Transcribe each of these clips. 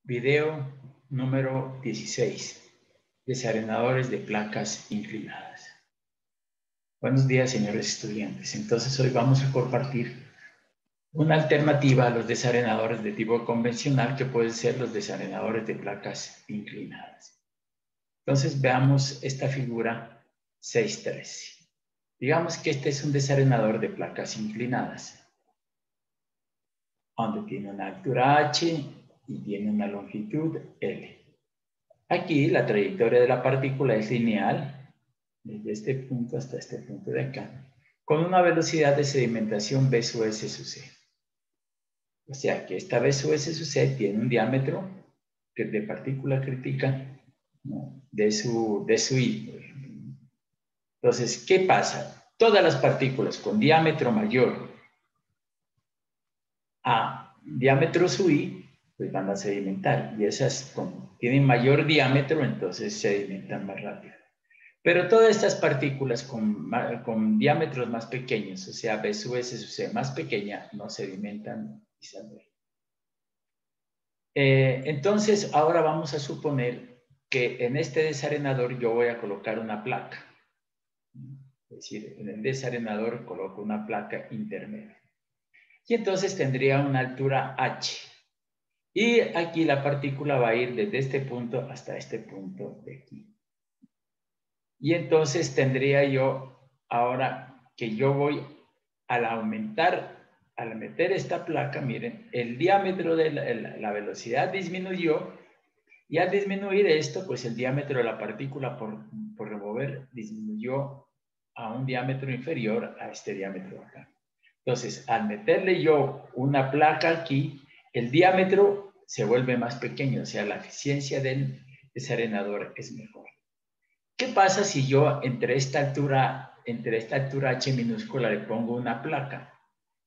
Video número 16. Desarenadores de placas inclinadas. Buenos días, señores estudiantes. Entonces, hoy vamos a compartir una alternativa a los desarenadores de tipo convencional que pueden ser los desarenadores de placas inclinadas. Entonces, veamos esta figura 6.3. Digamos que este es un desarenador de placas inclinadas, donde tiene una altura h y tiene una longitud L. Aquí la trayectoria de la partícula es lineal, desde este punto hasta este punto de acá, con una velocidad de sedimentación V sub S sub C. O sea que esta V sub S sub C tiene un diámetro de partícula crítica, ¿no?, de su I. Entonces, ¿qué pasa? Todas las partículas con diámetro mayor a diámetro sub I, pues van a sedimentar, y esas como tienen mayor diámetro, entonces sedimentan más rápido. Pero todas estas partículas con diámetros más pequeños, o sea, V sub S sub C más pequeña, no sedimentan y salen. Entonces, ahora vamos a suponer que en este desarenador yo voy a colocar una placa. Es decir, en el desarenador coloco una placa intermedia. Y entonces tendría una altura h. Y aquí la partícula va a ir desde este punto hasta este punto de aquí. Y entonces tendría yo, ahora que yo voy al aumentar, al meter esta placa, miren, el diámetro de la velocidad disminuyó, y al disminuir esto, pues el diámetro de la partícula por remover disminuyó a un diámetro inferior a este diámetro de acá. Entonces, al meterle yo una placa aquí, el diámetro se vuelve más pequeño, o sea, la eficiencia del desarenador es mejor. ¿Qué pasa si yo entre esta altura h minúscula le pongo una placa?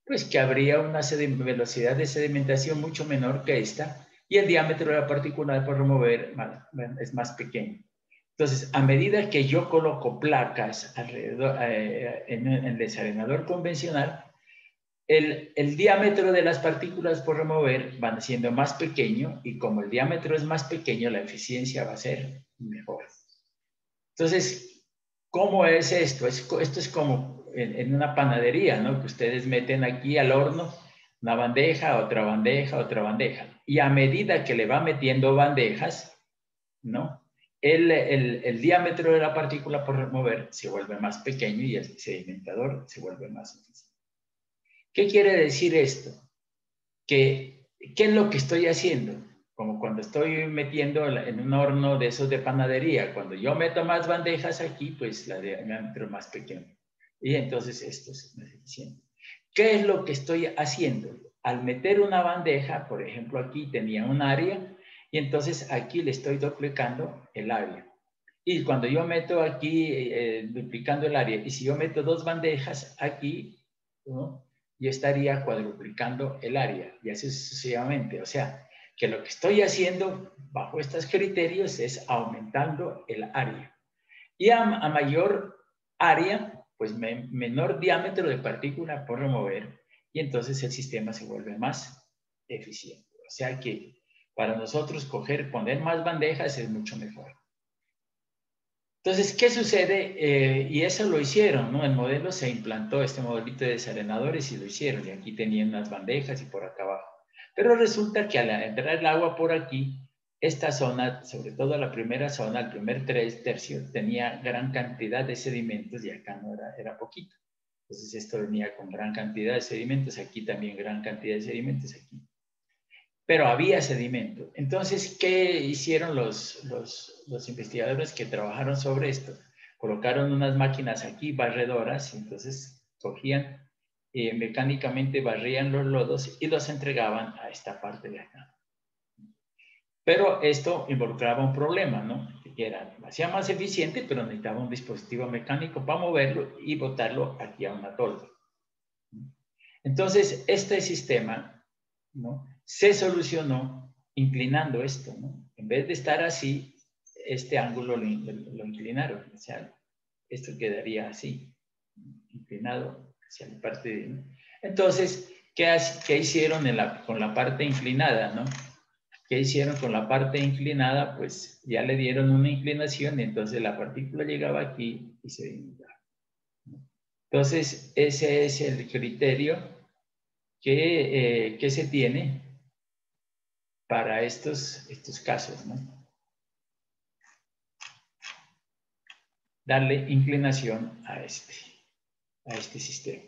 Pues que habría una velocidad de sedimentación mucho menor que esta, y el diámetro de la partícula por remover es más pequeño. Entonces, a medida que yo coloco placas alrededor en el desarenador convencional, el diámetro de las partículas por remover van siendo más pequeño, y como el diámetro es más pequeño, la eficiencia va a ser mejor. Entonces, ¿cómo es esto? Esto es como en una panadería, ¿no? Que ustedes meten aquí al horno una bandeja, otra bandeja, otra bandeja. Y a medida que le va metiendo bandejas, ¿no?, el diámetro de la partícula por remover se vuelve más pequeño y el sedimentador se vuelve más eficiente. ¿Qué quiere decir esto? ¿Qué es lo que estoy haciendo? Como cuando estoy metiendo en un horno de esos de panadería. Cuando yo meto más bandejas aquí, pues la diámetro es más pequeño. Y entonces esto es más eficiente. ¿Qué es lo que estoy haciendo? Al meter una bandeja, por ejemplo, aquí tenía un área, y entonces aquí le estoy duplicando el área. Y cuando yo meto aquí, duplicando el área, y si yo meto dos bandejas aquí, ¿no?, yo estaría cuadruplicando el área, y así sucesivamente. O sea, que lo que estoy haciendo bajo estos criterios es aumentando el área. Y a mayor área, pues menor diámetro de partícula por remover, y entonces el sistema se vuelve más eficiente. O sea que para nosotros poner más bandejas es mucho mejor. Entonces, ¿qué sucede? Y eso lo hicieron, ¿no? El modelo se implantó, este modelito de desarenadores, y lo hicieron. Y aquí tenían unas bandejas y por acá abajo. Pero resulta que al entrar el agua por aquí, esta zona, sobre todo la primera zona, el primer tercio, tenía gran cantidad de sedimentos, y acá no era poquito. Entonces esto venía con gran cantidad de sedimentos, aquí también gran cantidad de sedimentos, aquí. Pero había sedimento. Entonces, ¿qué hicieron los investigadores que trabajaron sobre esto? Colocaron unas máquinas aquí, barredoras, y entonces cogían, mecánicamente barrían los lodos y los entregaban a esta parte de acá. Pero esto involucraba un problema, ¿no? Que era demasiado más eficiente, pero necesitaba un dispositivo mecánico para moverlo y botarlo aquí a una tolva. Entonces, este sistema, ¿no?, se solucionó inclinando esto, ¿no? En vez de estar así, este ángulo lo inclinaron. O sea, esto quedaría así, inclinado hacia la parte de... Entonces, ¿qué hicieron con la parte inclinada, no? ¿qué hicieron con la parte inclinada? Pues ya le dieron una inclinación y entonces la partícula llegaba aquí y se sedimentaba. Entonces, ese es el criterio que se tiene para estos casos, ¿no? Darle inclinación a este sistema.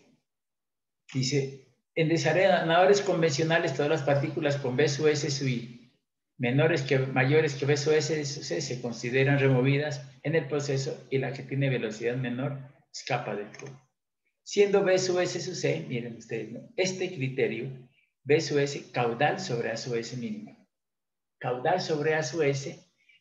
Dice, en desarenadores convencionales, todas las partículas con B sub S sub I mayores que B sub S sub C se consideran removidas en el proceso y la que tiene velocidad menor escapa del flujo. Siendo B sub S sub C, miren ustedes, ¿no? Este criterio, B sub S caudal sobre A sub S mínima. Caudal sobre A sub S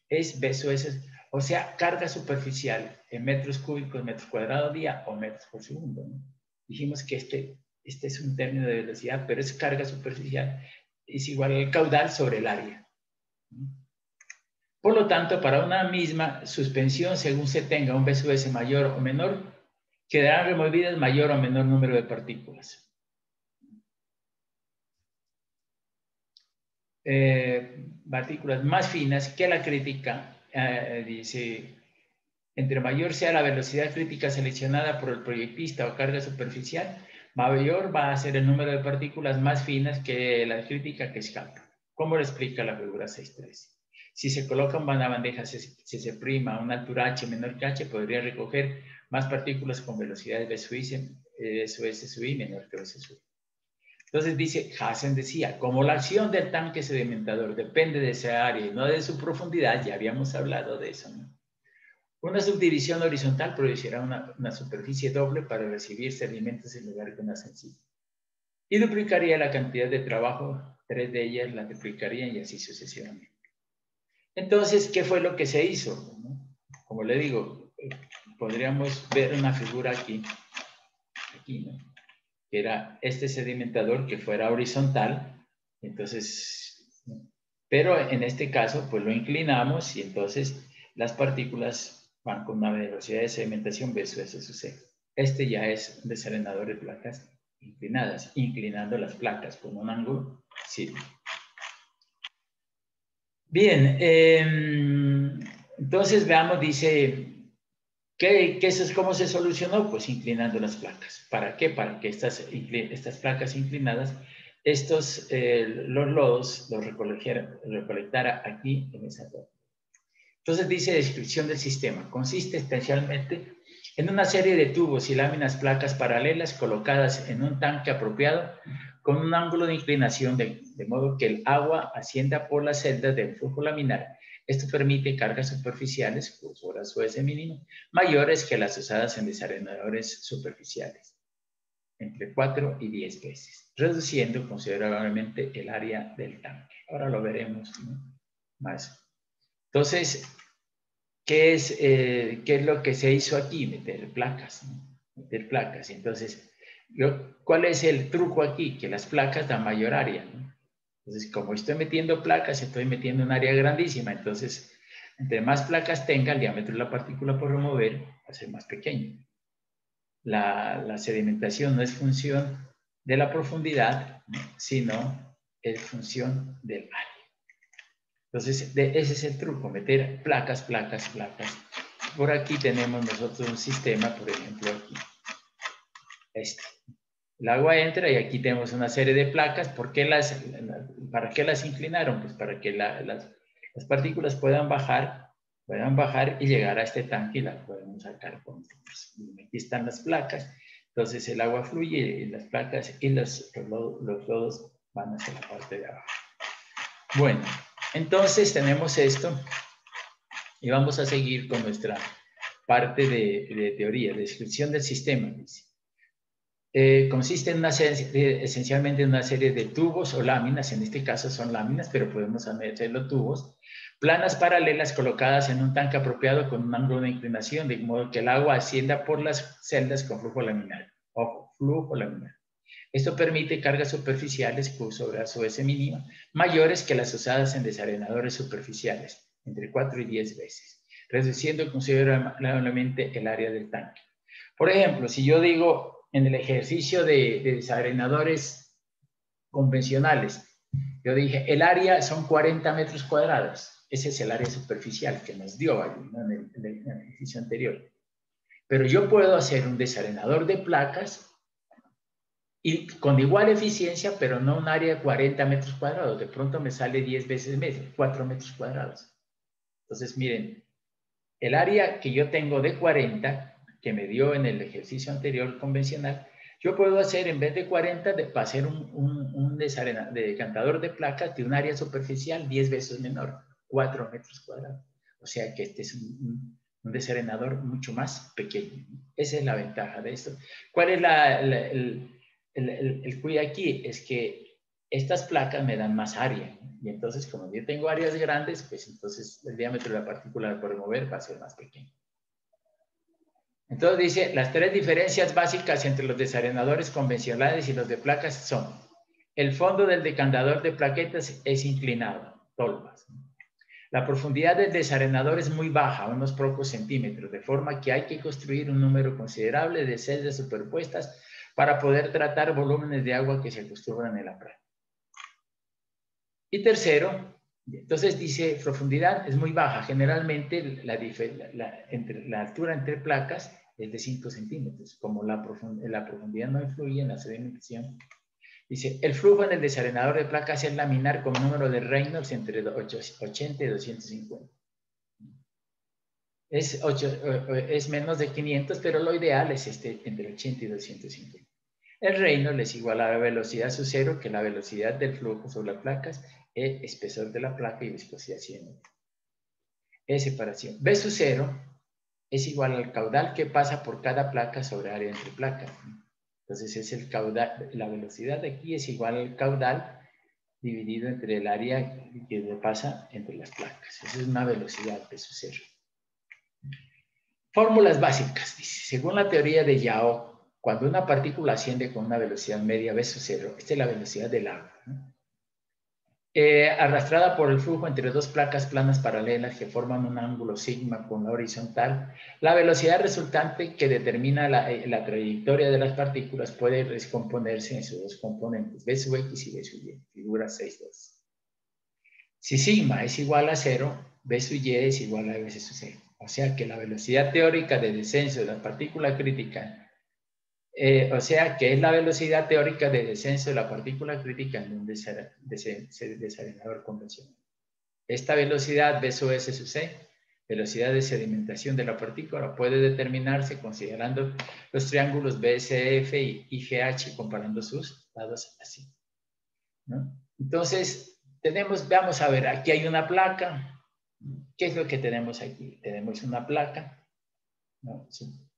es B sub S, o sea, carga superficial en metros cúbicos, metros cuadrados día o metros por segundo, ¿no? Dijimos que este es un término de velocidad, pero es carga superficial, es igual al caudal sobre el área. Por lo tanto, para una misma suspensión, según se tenga un B sub S mayor o menor, quedarán removidas mayor o menor número de partículas. Partículas más finas que la crítica, dice, entre mayor sea la velocidad crítica seleccionada por el proyectista o carga superficial, mayor va a ser el número de partículas más finas que la crítica que escapa. ¿Cómo lo explica la figura 6.3? Si se coloca una bandeja CC' a una altura h menor que h, podría recoger más partículas con velocidades V sub S sub I menor que V sub I. Entonces dice, Hazen decía, como la acción del tanque sedimentador depende de esa área y no de su profundidad, ya habíamos hablado de eso, ¿no? Una subdivisión horizontal producirá una superficie doble para recibir sedimentos en lugar de una sencilla. Y duplicaría la cantidad de trabajo, 3 de ellas la duplicarían y así sucesivamente. Entonces, ¿qué fue lo que se hizo? Como le digo, podríamos ver una figura aquí, ¿no? Que era este sedimentador que fuera horizontal, entonces, pero en este caso, pues lo inclinamos y entonces las partículas van con una velocidad de sedimentación B sub S sub C. Este ya es un desarenador de placas inclinadas, inclinando las placas con un ángulo, sí. Bien, entonces veamos, dice, ¿cómo se solucionó? Pues inclinando las placas. ¿Para qué? Para que estas placas inclinadas, los lodos los recolectara aquí en esa zona. Entonces dice descripción del sistema. Consiste esencialmente en una serie de tubos y láminas placas paralelas colocadas en un tanque apropiado con un ángulo de inclinación de modo que el agua ascienda por las celdas del flujo laminar. Esto permite cargas superficiales, por A sub S mínimo, mayores que las usadas en desarenadores superficiales, entre 4 y 10 veces, reduciendo considerablemente el área del tanque. Ahora lo veremos, ¿no? Más. Entonces, ¿qué es lo que se hizo aquí? Meter placas, ¿no? Meter placas. Entonces, ¿cuál es el truco aquí? Que las placas dan mayor área, ¿no? Entonces, como estoy metiendo placas, estoy metiendo un área grandísima. Entonces, entre más placas tenga, el diámetro de la partícula por remover va a ser más pequeño. La sedimentación no es función de la profundidad, sino es función del área. Entonces, ese es el truco, meter placas, placas, placas. Por aquí tenemos nosotros un sistema, por ejemplo, aquí. El agua entra y aquí tenemos una serie de placas. ¿Para qué las inclinaron? Pues para que las partículas puedan bajar y llegar a este tanque y las podemos sacar con nosotros. Aquí están las placas. Entonces el agua fluye y las placas y los lodos van hacia la parte de abajo. Bueno, entonces tenemos esto y vamos a seguir con nuestra parte de teoría, descripción del sistema. Consiste esencialmente en una serie de tubos o láminas, en este caso son láminas, pero podemos hacerlo tubos, planas paralelas colocadas en un tanque apropiado con un ángulo de inclinación, de modo que el agua ascienda por las celdas con flujo laminar. Ojo, flujo laminar. Esto permite cargas superficiales Q sobre A sub S mínima mayores que las usadas en desarenadores superficiales, entre 4 y 10 veces, reduciendo considerablemente el área del tanque. Por ejemplo, si yo digo en el ejercicio de desarenadores convencionales, Yo dije, el área son 40 metros cuadrados. Ese es el área superficial que nos dio ahí, ¿no? en el ejercicio anterior. Pero yo puedo hacer un desarenador de placas y con igual eficiencia, pero no un área de 40 metros cuadrados. De pronto me sale 10 veces medio, 4 metros cuadrados. Entonces, miren, el área que yo tengo de 40, que me dio en el ejercicio anterior convencional, yo puedo hacer, en vez de 40, para hacer un decantador de placas de un área superficial 10 veces menor, 4 metros cuadrados. O sea que este es un desarenador mucho más pequeño. Esa es la ventaja de esto. ¿Cuál es el cuidado aquí? Es que estas placas me dan más área. Y entonces, como yo tengo áreas grandes, pues entonces el diámetro de la partícula por mover va a ser más pequeño. Entonces dice, las tres diferencias básicas entre los desarenadores convencionales y los de placas son: el fondo del decantador de plaquetas es inclinado, tolvas. La profundidad del desarenador es muy baja, unos pocos centímetros, de forma que hay que construir un número considerable de celdas superpuestas para poder tratar volúmenes de agua que se acostumbran en la práctica. Y tercero, entonces dice, profundidad es muy baja. Generalmente la altura entre placas es de 5 centímetros. Como la profundidad no influye en la sedimentación. Dice, el flujo en el desarenador de placas es laminar con número de Reynolds entre 80 y 250. Es menos de 500, pero lo ideal es entre 80 y 250. El Reynolds es igual a la velocidad sub cero, que la velocidad del flujo sobre las placas, el espesor de la placa y viscosidad 100. Es separación. B sub cero es igual al caudal que pasa por cada placa sobre área entre placas. Entonces es el caudal, la velocidad de aquí es igual al caudal dividido entre el área que pasa entre las placas. Esa es una velocidad B sub cero. Fórmulas básicas, dice. Según la teoría de Yao, cuando una partícula asciende con una velocidad media V sub cero, esta es la velocidad del agua, ¿no? Arrastrada por el flujo entre dos placas planas paralelas que forman un ángulo sigma con la horizontal, la velocidad resultante que determina la trayectoria de las partículas puede descomponerse en sus dos componentes, V sub x y V sub y, figura 6.2. Si sigma es igual a 0, V sub y es igual a V sub c. O sea que la velocidad teórica de descenso de la partícula crítica, o sea que es la velocidad teórica de descenso de la partícula crítica en un desarenador convencional. Esta velocidad V sub s sub c, velocidad de sedimentación de la partícula, puede determinarse considerando los triángulos BSF y IGH, comparando sus lados así, ¿no? Entonces, vamos a ver, aquí hay una placa. ¿Qué es lo que tenemos aquí? Tenemos una placa, ¿no?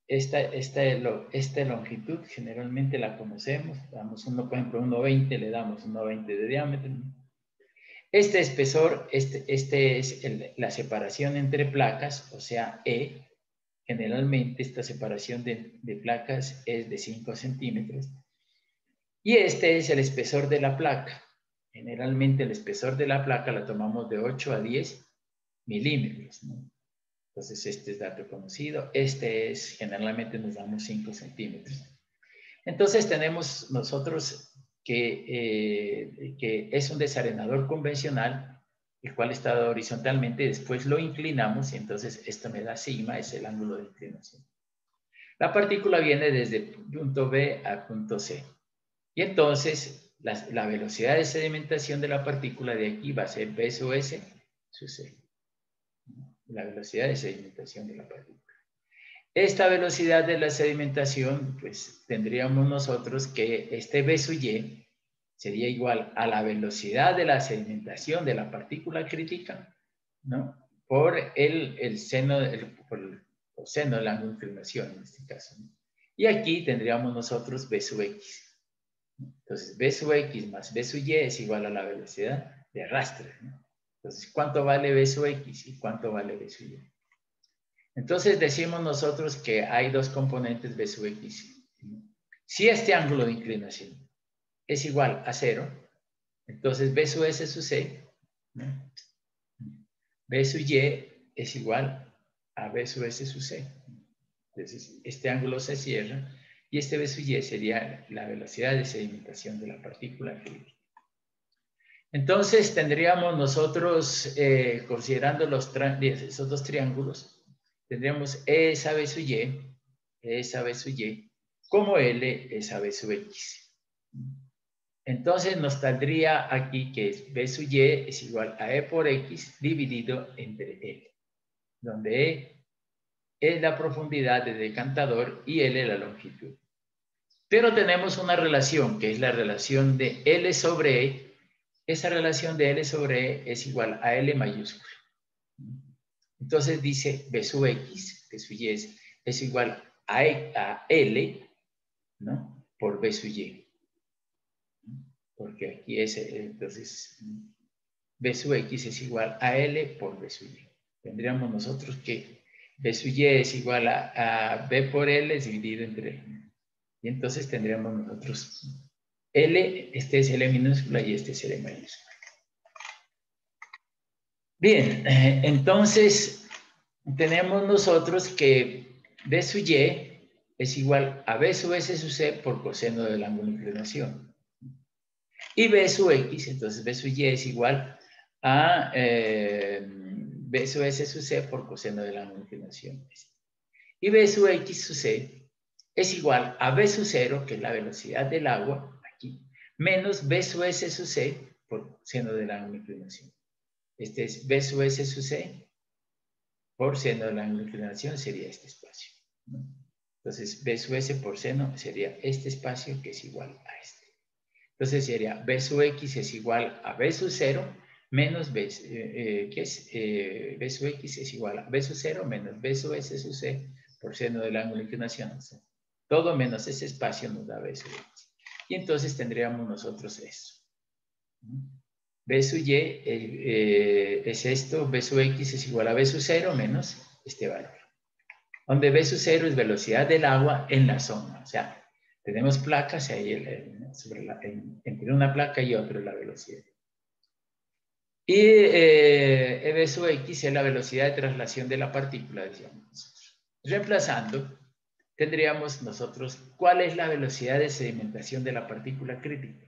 Esta longitud generalmente la conocemos. Damos por ejemplo, 1,20, le damos 1,20 de diámetro. Este espesor, es la separación entre placas, o sea, E. Generalmente esta separación de placas es de 5 centímetros. Y este es el espesor de la placa. Generalmente el espesor de la placa la tomamos de 8 a 10 milímetros, ¿no? Entonces este es dato conocido. Este es, generalmente nos damos 5 centímetros. Entonces tenemos nosotros que es un desarenador convencional, el cual está dado horizontalmente, después lo inclinamos y entonces esto me da sigma, es el ángulo de inclinación. La partícula viene desde punto B a punto C. Y entonces la velocidad de sedimentación de la partícula de aquí va a ser V sub S sub C. La velocidad de sedimentación de la partícula. Esta velocidad de la sedimentación, pues tendríamos nosotros que este V sub y sería igual a la velocidad de la sedimentación de la partícula crítica, ¿no? Por el seno, por el seno del ángulo de inclinación en este caso, ¿no? Y aquí tendríamos nosotros V sub x. Entonces, V sub x más V sub y es igual a la velocidad de arrastre, ¿no? Entonces, ¿cuánto vale V sub x y cuánto vale V sub y? Entonces decimos nosotros que hay dos componentes V sub x. Si este ángulo de inclinación es igual a 0, entonces V sub s sub c, ¿no? V sub y es igual a V sub s sub c. Entonces este ángulo se cierra y este V sub y sería la velocidad de sedimentación de la partícula crítica. Entonces tendríamos nosotros, considerando esos dos triángulos, tendríamos E es a B sub Y, E es a B sub Y, como L es a B sub X. Entonces nos saldría aquí que B sub Y es igual a E por X dividido entre L, donde E es la profundidad del decantador y L la longitud. Pero tenemos una relación, que es la relación de L sobre E. Esa relación de L sobre E es igual a L mayúscula. Entonces dice B sub X, B sub Y es igual a L, ¿no? Por B sub Y. Porque aquí es, entonces, B sub X es igual a L por B sub Y. Tendríamos nosotros que B sub Y es igual a B por L dividido entre L. Y entonces tendríamos nosotros L, este es L minúscula y este es L mayúscula. Bien, entonces tenemos nosotros que B sub Y es igual a B sub S sub C por coseno del ángulo de inclinación. Y B sub X, entonces B sub Y es igual a B sub S sub C por coseno del ángulo de inclinación. Y B sub X sub C es igual a B sub 0, que es la velocidad del agua, aquí, menos B sub S sub C por seno del ángulo de inclinación. Este es B sub S sub C por seno del ángulo de inclinación, sería este espacio, ¿no? Entonces, B sub S por seno sería este espacio, que es igual a este. Entonces sería B sub X es igual a B sub 0 menos B, ¿qué es? B sub X es igual a B sub 0 menos B sub S sub C por seno del ángulo de inclinación. O sea, todo menos ese espacio nos da B sub X. Y entonces tendríamos nosotros esto. B sub Y es esto, B sub X es igual a B sub 0 menos este valor. Donde B sub 0 es velocidad del agua en la zona. O sea, tenemos placas ahí entre una placa y otra la velocidad. Y B sub X es la velocidad de traslación de la partícula, decíamos nosotros. Reemplazando, tendríamos nosotros cuál es la velocidad de sedimentación de la partícula crítica.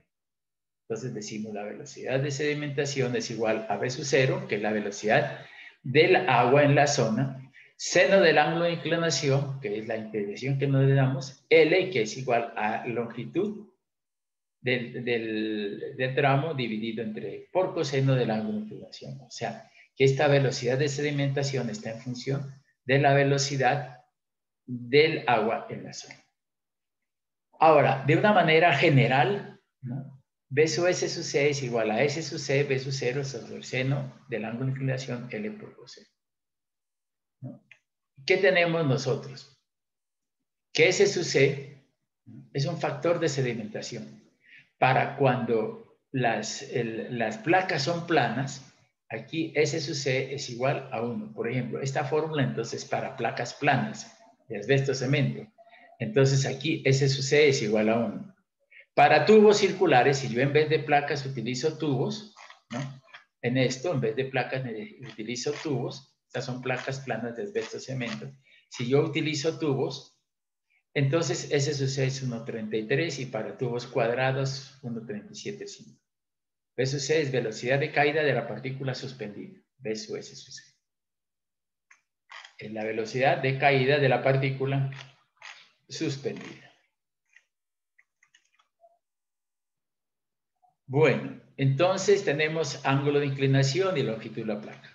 Entonces decimos la velocidad de sedimentación es igual a B sub 0, que es la velocidad del agua en la zona, seno del ángulo de inclinación, que es la integración que nos le damos, L, que es igual a longitud del tramo dividido entre por coseno del ángulo de inclinación. O sea, que esta velocidad de sedimentación está en función de la velocidad del agua en la zona. Ahora, de una manera general, ¿no? B sub S sub C es igual a S sub C, B sub 0 sobre el seno del ángulo de inclinación L por coseno. ¿No? ¿Qué tenemos nosotros? Que S sub C es un factor de sedimentación. Para cuando las placas son planas, aquí S sub C es igual a 1. Por ejemplo, esta fórmula entonces para placas planas de asbesto cemento. Entonces aquí S sub C es igual a 1. Para tubos circulares, si yo en vez de placas utilizo tubos, ¿no? En esto, en vez de placas utilizo tubos, estas son placas planas de asbesto cemento. Si yo utilizo tubos, entonces S sub C es 1.33 y para tubos cuadrados 1.37.5. B sub C es velocidad de caída de la partícula suspendida. B sub S sub C. Es la velocidad de caída de la partícula suspendida. Bueno, entonces tenemos ángulo de inclinación y longitud de la placa.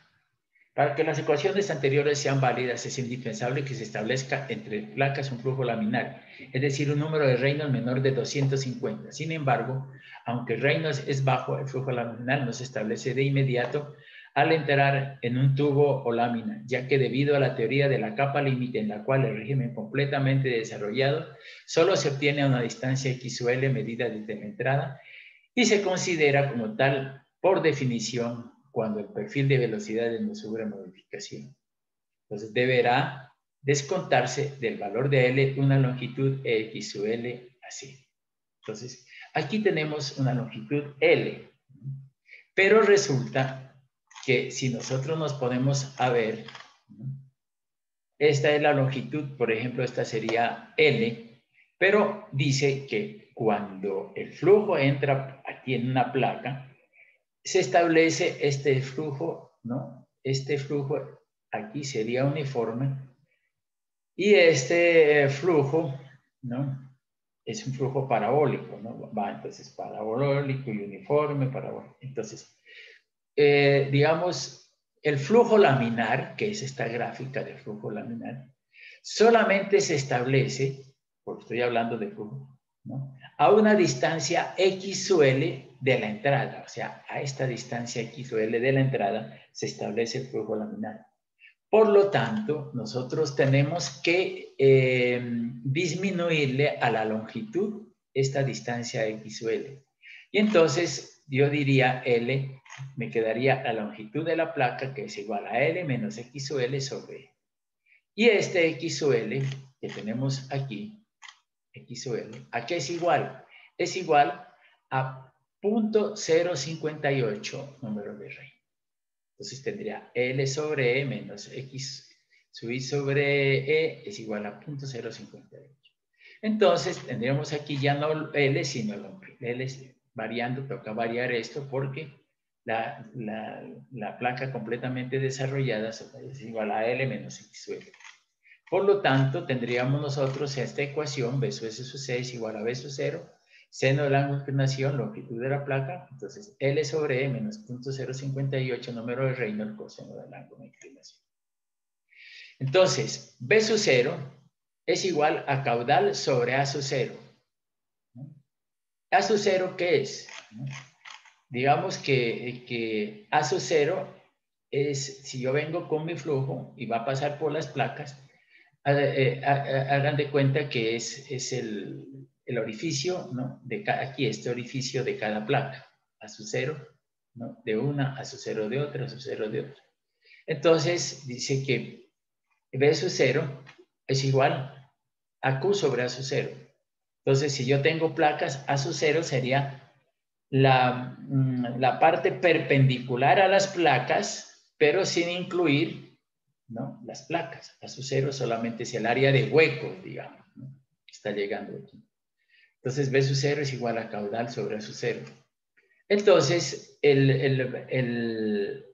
Para que las ecuaciones anteriores sean válidas, es indispensable que se establezca entre placas un flujo laminar, es decir, un número de Reynolds menor de 250. Sin embargo, aunque Reynolds es bajo, el flujo laminar no se establece de inmediato al entrar en un tubo o lámina, ya que debido a la teoría de la capa límite en la cual el régimen completamente desarrollado solo se obtiene a una distancia X o L medida desde la entrada y se considera como tal por definición cuando el perfil de velocidades no sufre modificación. Entonces deberá descontarse del valor de L una longitud X sub L así. Entonces aquí tenemos una longitud L, pero resulta que si nosotros nos ponemos a ver, esta es la longitud, por ejemplo, esta sería L, pero dice que cuando el flujo entra aquí en una placa, se establece este flujo, ¿no? Este flujo aquí sería uniforme y este flujo, ¿no? Es un flujo parabólico, ¿no? Va entonces parabólico y uniforme, parabólico. Entonces, digamos, el flujo laminar, que es esta gráfica de flujo laminar, solamente se establece, porque estoy hablando de flujo, ¿no? A una distancia X o L de la entrada, o sea, a esta distancia X o L de la entrada se establece el flujo laminar. Por lo tanto, nosotros tenemos que disminuirle a la longitud esta distancia X o L. Y entonces yo diría L, me quedaría la longitud de la placa, que es igual a L menos X o L sobre E. Y este X o L que tenemos aquí, X o L, ¿a qué es igual? Es igual a 0.058 número de Rey. Entonces tendría L sobre E menos X sub I sobre E es igual a 0.058. Entonces tendríamos aquí ya no L, sino L variando, toca variar esto porque la placa completamente desarrollada es igual a L menos X sub L. Por lo tanto, tendríamos nosotros esta ecuación, B sub S sub C es igual a B sub 0, seno del ángulo de inclinación, longitud de la placa, entonces L sobre E menos 0.058 número de Reynolds coseno del ángulo de inclinación. Entonces, B sub 0 es igual a caudal sobre A sub 0. A sub 0, ¿qué es? Digamos que A sub 0 es, si yo vengo con mi flujo y va a pasar por las placas, hagan de cuenta que es el orificio, ¿no? Aquí este orificio de cada placa, A sub 0, ¿no? De una, A sub 0 de otra, A sub 0 de otra. Entonces dice que B sub 0 es igual a Q sobre A sub 0. Entonces si yo tengo placas, A sub 0 sería la parte perpendicular a las placas, pero sin incluir, ¿no? Las placas. A sub 0 solamente es el área de hueco, digamos, ¿no? Que está llegando aquí. Entonces B sub 0 es igual a caudal sobre A sub 0. Entonces el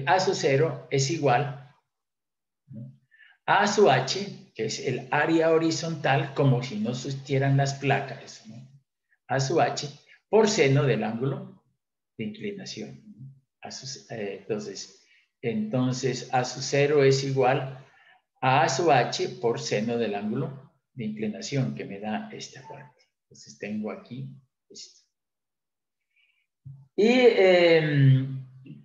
A sub 0 es igual, ¿no? A sub H, que es el área horizontal, como si no existieran las placas, ¿no? A sub H por seno del ángulo de inclinación. Entonces A sub 0 es igual a sub H por seno del ángulo de inclinación, que me da esta parte. Entonces tengo aquí esto. Y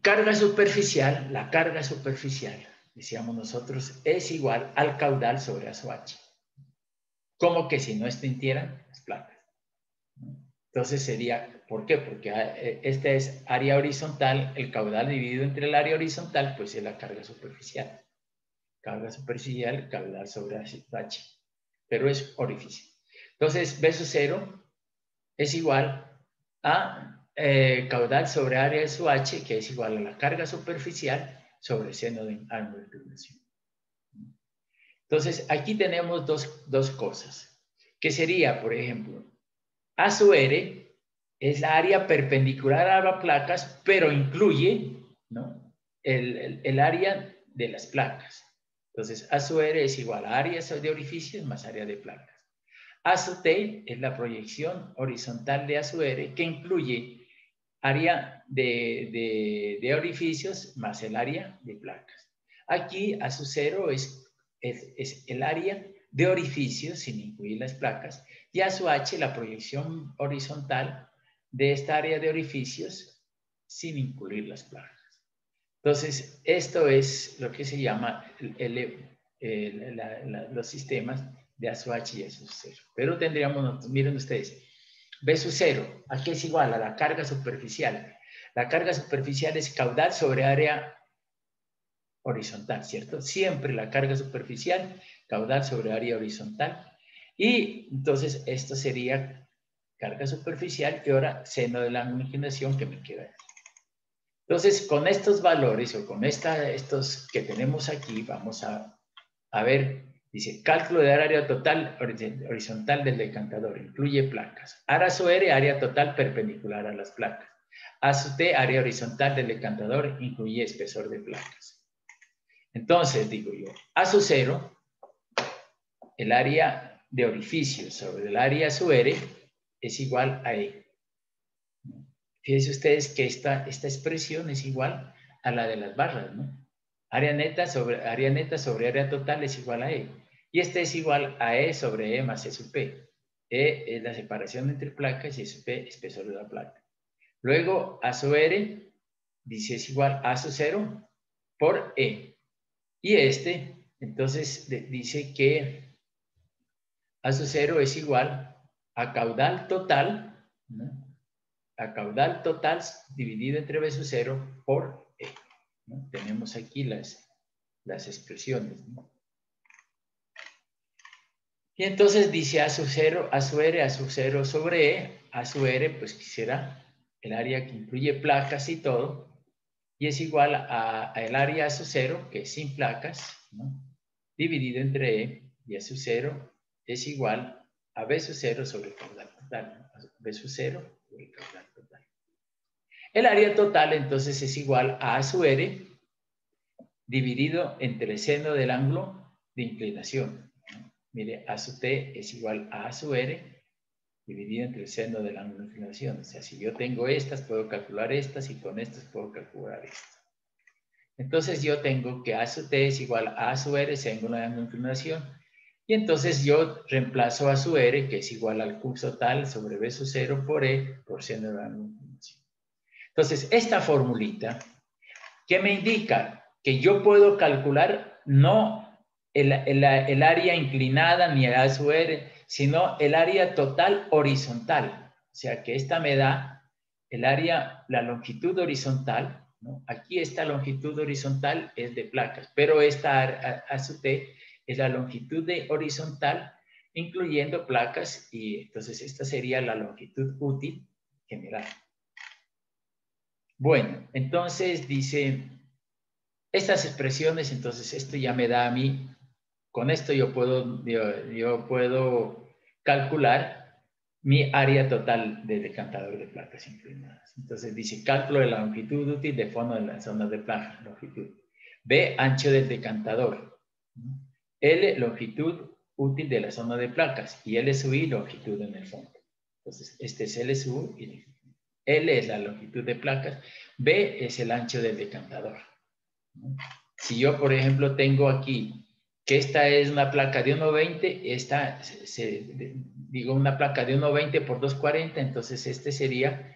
carga superficial, la carga superficial, decíamos nosotros, es igual al caudal sobre A sub H. Como que si no existieran las placas. Entonces sería, ¿por qué? Porque esta es área horizontal, el caudal dividido entre el área horizontal, pues es la carga superficial. Carga superficial, caudal sobre H. Pero es orificio. Entonces, B sub 0 es igual a caudal sobre área de su H, que es igual a la carga superficial sobre seno de ángulo de inclinación. Entonces, aquí tenemos dos cosas. Que sería, por ejemplo, A sub R es la área perpendicular a las placas, pero incluye, ¿no? el área de las placas. Entonces, A sub R es igual a área de orificios más área de placas. A sub T es la proyección horizontal de A sub R, que incluye área de orificios más el área de placas. Aquí A sub 0 es el área de orificios sin incluir las placas, y A sub H la proyección horizontal de esta área de orificios sin incluir las placas. Entonces, esto es lo que se llama los sistemas de A sub H y A sub 0. Pero tendríamos, miren ustedes, B sub 0, ¿a qué es igual? A la carga superficial. La carga superficial es caudal sobre área horizontal, ¿cierto? Siempre la carga superficial, caudal sobre área horizontal. Y entonces esto sería carga superficial y ahora seno de la ángulo de inclinación que me queda aquí. Entonces, con estos valores o con estos que tenemos aquí, vamos a ver, dice, cálculo de área total horizontal del decantador, incluye placas. Ara sub R, área total perpendicular a las placas. A sub T, área horizontal del decantador, incluye espesor de placas. Entonces, digo yo, A sub 0, el área de orificio sobre el área sub R es igual a E. Fíjense ustedes que esta expresión es igual a la de las barras, ¿no? Área neta sobre área total es igual a E. Y este es igual a E sobre E más E sub P. E es la separación entre placas y E sub P, espesor de la placa. Luego, A sub R, dice es igual a sub 0 por E. Y entonces, dice que A sub 0 es igual a caudal total, ¿no? A caudal total dividido entre B sub 0 por E, ¿no? Tenemos aquí las expresiones, ¿no? Y entonces dice A sub 0, A sub R, A sub 0 sobre E. A sub R, pues será el área que incluye placas y todo, y es igual a el área A sub 0, que es sin placas, ¿no? Dividido entre E, y A sub 0 es igual a B sub 0 sobre caudal total, ¿no? B sub 0 sobre caudal total. El área total, entonces, es igual a sub R dividido entre el seno del ángulo de inclinación. Mire, A sub T es igual a sub R dividido entre el seno del ángulo de inclinación. O sea, si yo tengo estas, puedo calcular estas, y con estas puedo calcular esto. Entonces, yo tengo que A sub T es igual a sub R, ángulo de ángulo de inclinación. Y entonces yo reemplazo A sub R, que es igual al curso tal sobre B sub 0 por E por seno del ángulo de inclinación. Entonces, esta formulita, ¿qué me indica? Que yo puedo calcular no el área inclinada ni el A sub R, sino el área total horizontal. O sea, que esta me da el área, la longitud horizontal, ¿no? Aquí esta longitud horizontal es de placas, pero esta A sub T es la longitud de horizontal, incluyendo placas, y entonces esta sería la longitud útil general. Bueno, entonces dice, estas expresiones, entonces esto ya me da a mí, con esto yo puedo calcular mi área total de decantador de placas inclinadas. Entonces dice, cálculo de la longitud útil de fondo de la zona de placa, longitud. B, ancho del decantador. L, longitud útil de la zona de placas. Y L sub I, longitud en el fondo. Entonces, este es L sub I. L es la longitud de placas, B es el ancho del decantador. Si yo, por ejemplo, tengo aquí que esta es una placa de 1.20, esta, digo una placa de 1.20 por 2.40, entonces este sería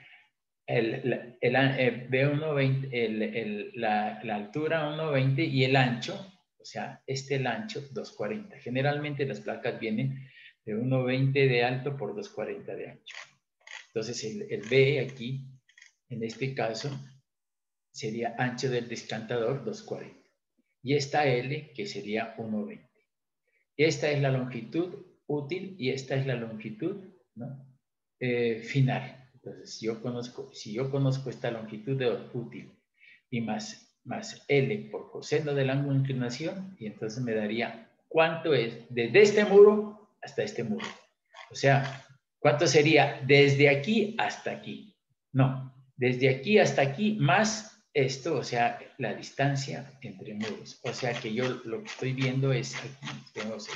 B1.20, la altura 1.20 y el ancho, o sea, el ancho 2.40. Generalmente las placas vienen de 1.20 de alto por 2.40 de ancho. Entonces, el B aquí, en este caso, sería ancho del decantador 2.40. Y esta L, que sería 1.20. Esta es la longitud útil y esta es la longitud, ¿no? Final. Entonces, si yo conozco esta longitud útil y más L por coseno del ángulo de inclinación, y entonces me daría cuánto es desde este muro hasta este muro. O sea, ¿cuánto sería desde aquí hasta aquí? No, desde aquí hasta aquí más esto, o sea, la distancia entre muros. O sea que yo lo que estoy viendo es aquí, tenemos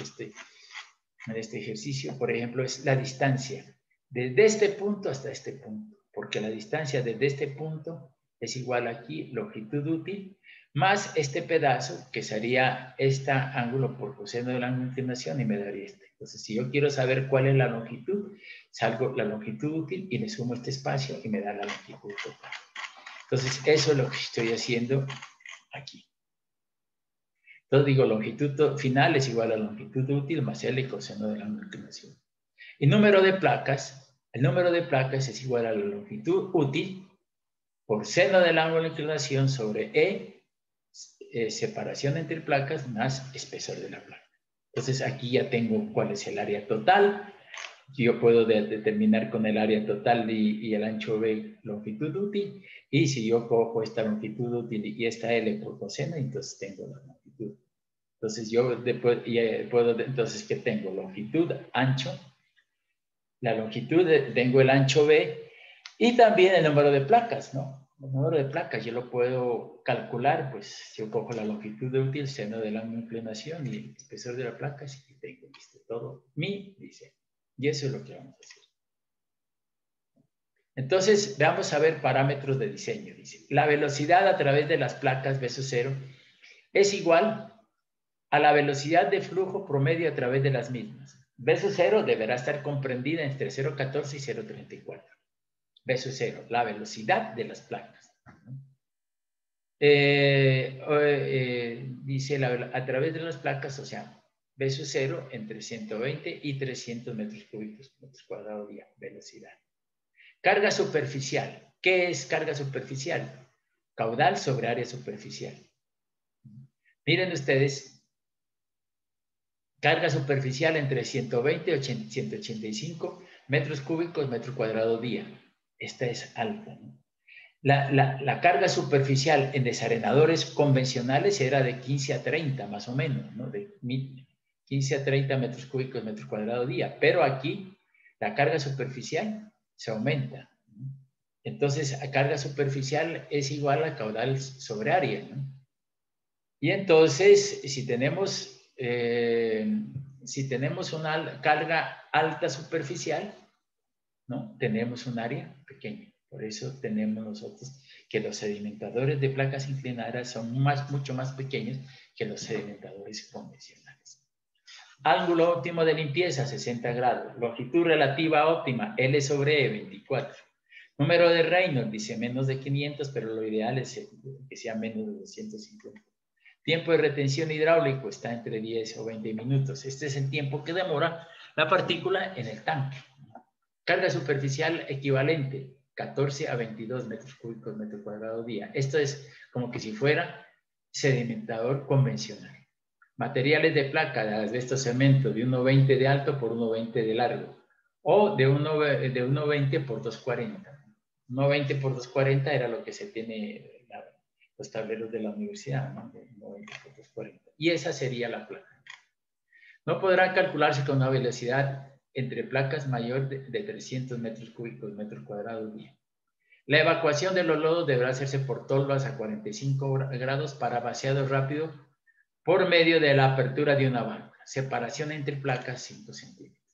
en este ejercicio, por ejemplo, es la distancia desde este punto hasta este punto, porque la distancia desde este punto es igual aquí, longitud útil, más este pedazo, que sería este ángulo por coseno del ángulo de inclinación, y me daría este. Entonces, si yo quiero saber cuál es la longitud, salgo la longitud útil y le sumo este espacio y me da la longitud total. Entonces, eso es lo que estoy haciendo aquí. Entonces digo, longitud final es igual a longitud útil más L coseno de la inclinación. Y número de placas, el número de placas es igual a la longitud útil por seno del ángulo de inclinación sobre separación entre placas más espesor de la placa. Entonces aquí ya tengo cuál es el área total. Yo puedo determinar con el área total y el ancho B longitud útil. Y si yo cojo esta longitud útil y esta L por coseno, entonces tengo la longitud. Entonces yo puedo, entonces, ¿qué tengo? Longitud, ancho. La longitud, tengo el ancho B Y también el número de placas, ¿no? El número de placas yo lo puedo calcular, pues yo cojo la longitud de útil, seno del ángulo de inclinación y el espesor de la placa y tengo listo todo mi diseño. Y eso es lo que vamos a hacer. Entonces, vamos a ver parámetros de diseño. Dice, la velocidad a través de las placas V sub 0 es igual a la velocidad de flujo promedio a través de las mismas. V sub 0 deberá estar comprendida entre 0,14 y 0,34. V sub 0, la velocidad de las placas. Dice a través de las placas, o sea, V sub 0 entre 120 y 300 metros cúbicos por metro cuadrado día, velocidad. Carga superficial. ¿Qué es carga superficial? Caudal sobre área superficial. Miren ustedes, carga superficial entre 120 y 185 metros cúbicos metro cuadrado día. Esta es alta, ¿no? La carga superficial en desarenadores convencionales era de 15 a 30 más o menos, ¿no? De 15 a 30 metros cúbicos metro cuadrado día. Pero aquí la carga superficial se aumenta, ¿no? Entonces, a carga superficial es igual a caudal sobre área, ¿no? Y entonces, si tenemos una carga alta superficial, ¿no? Tenemos un área pequeña. Por eso tenemos nosotros que los sedimentadores de placas inclinadas son mucho más pequeños que los sedimentadores convencionales. Ángulo óptimo de limpieza, 60 grados. Longitud relativa óptima, L sobre E, 24. Número de Reynolds, dice menos de 500, pero lo ideal es que sea menos de 250. Tiempo de retención hidráulico está entre 10 o 20 minutos. Este es el tiempo que demora la partícula en el tanque. Carga superficial equivalente, 14 a 22 metros cúbicos metro cuadrado día. Esto es como que si fuera sedimentador convencional. Materiales de placa de asbesto cemento de 1,20 de alto por 1,20 de largo o de 1,20 por 2,40. 1,20 por 2,40 era lo que se tiene los tableros de la universidad, ¿no? De 1,20 por 2,40. Y esa sería la placa. No podrá calcularse con una velocidad entre placas mayor de 300 metros cúbicos metro cuadrado día. La evacuación de los lodos deberá hacerse por tolvas a 45 grados para vaciado rápido por medio de la apertura de una válvula. Separación entre placas 5 centímetros.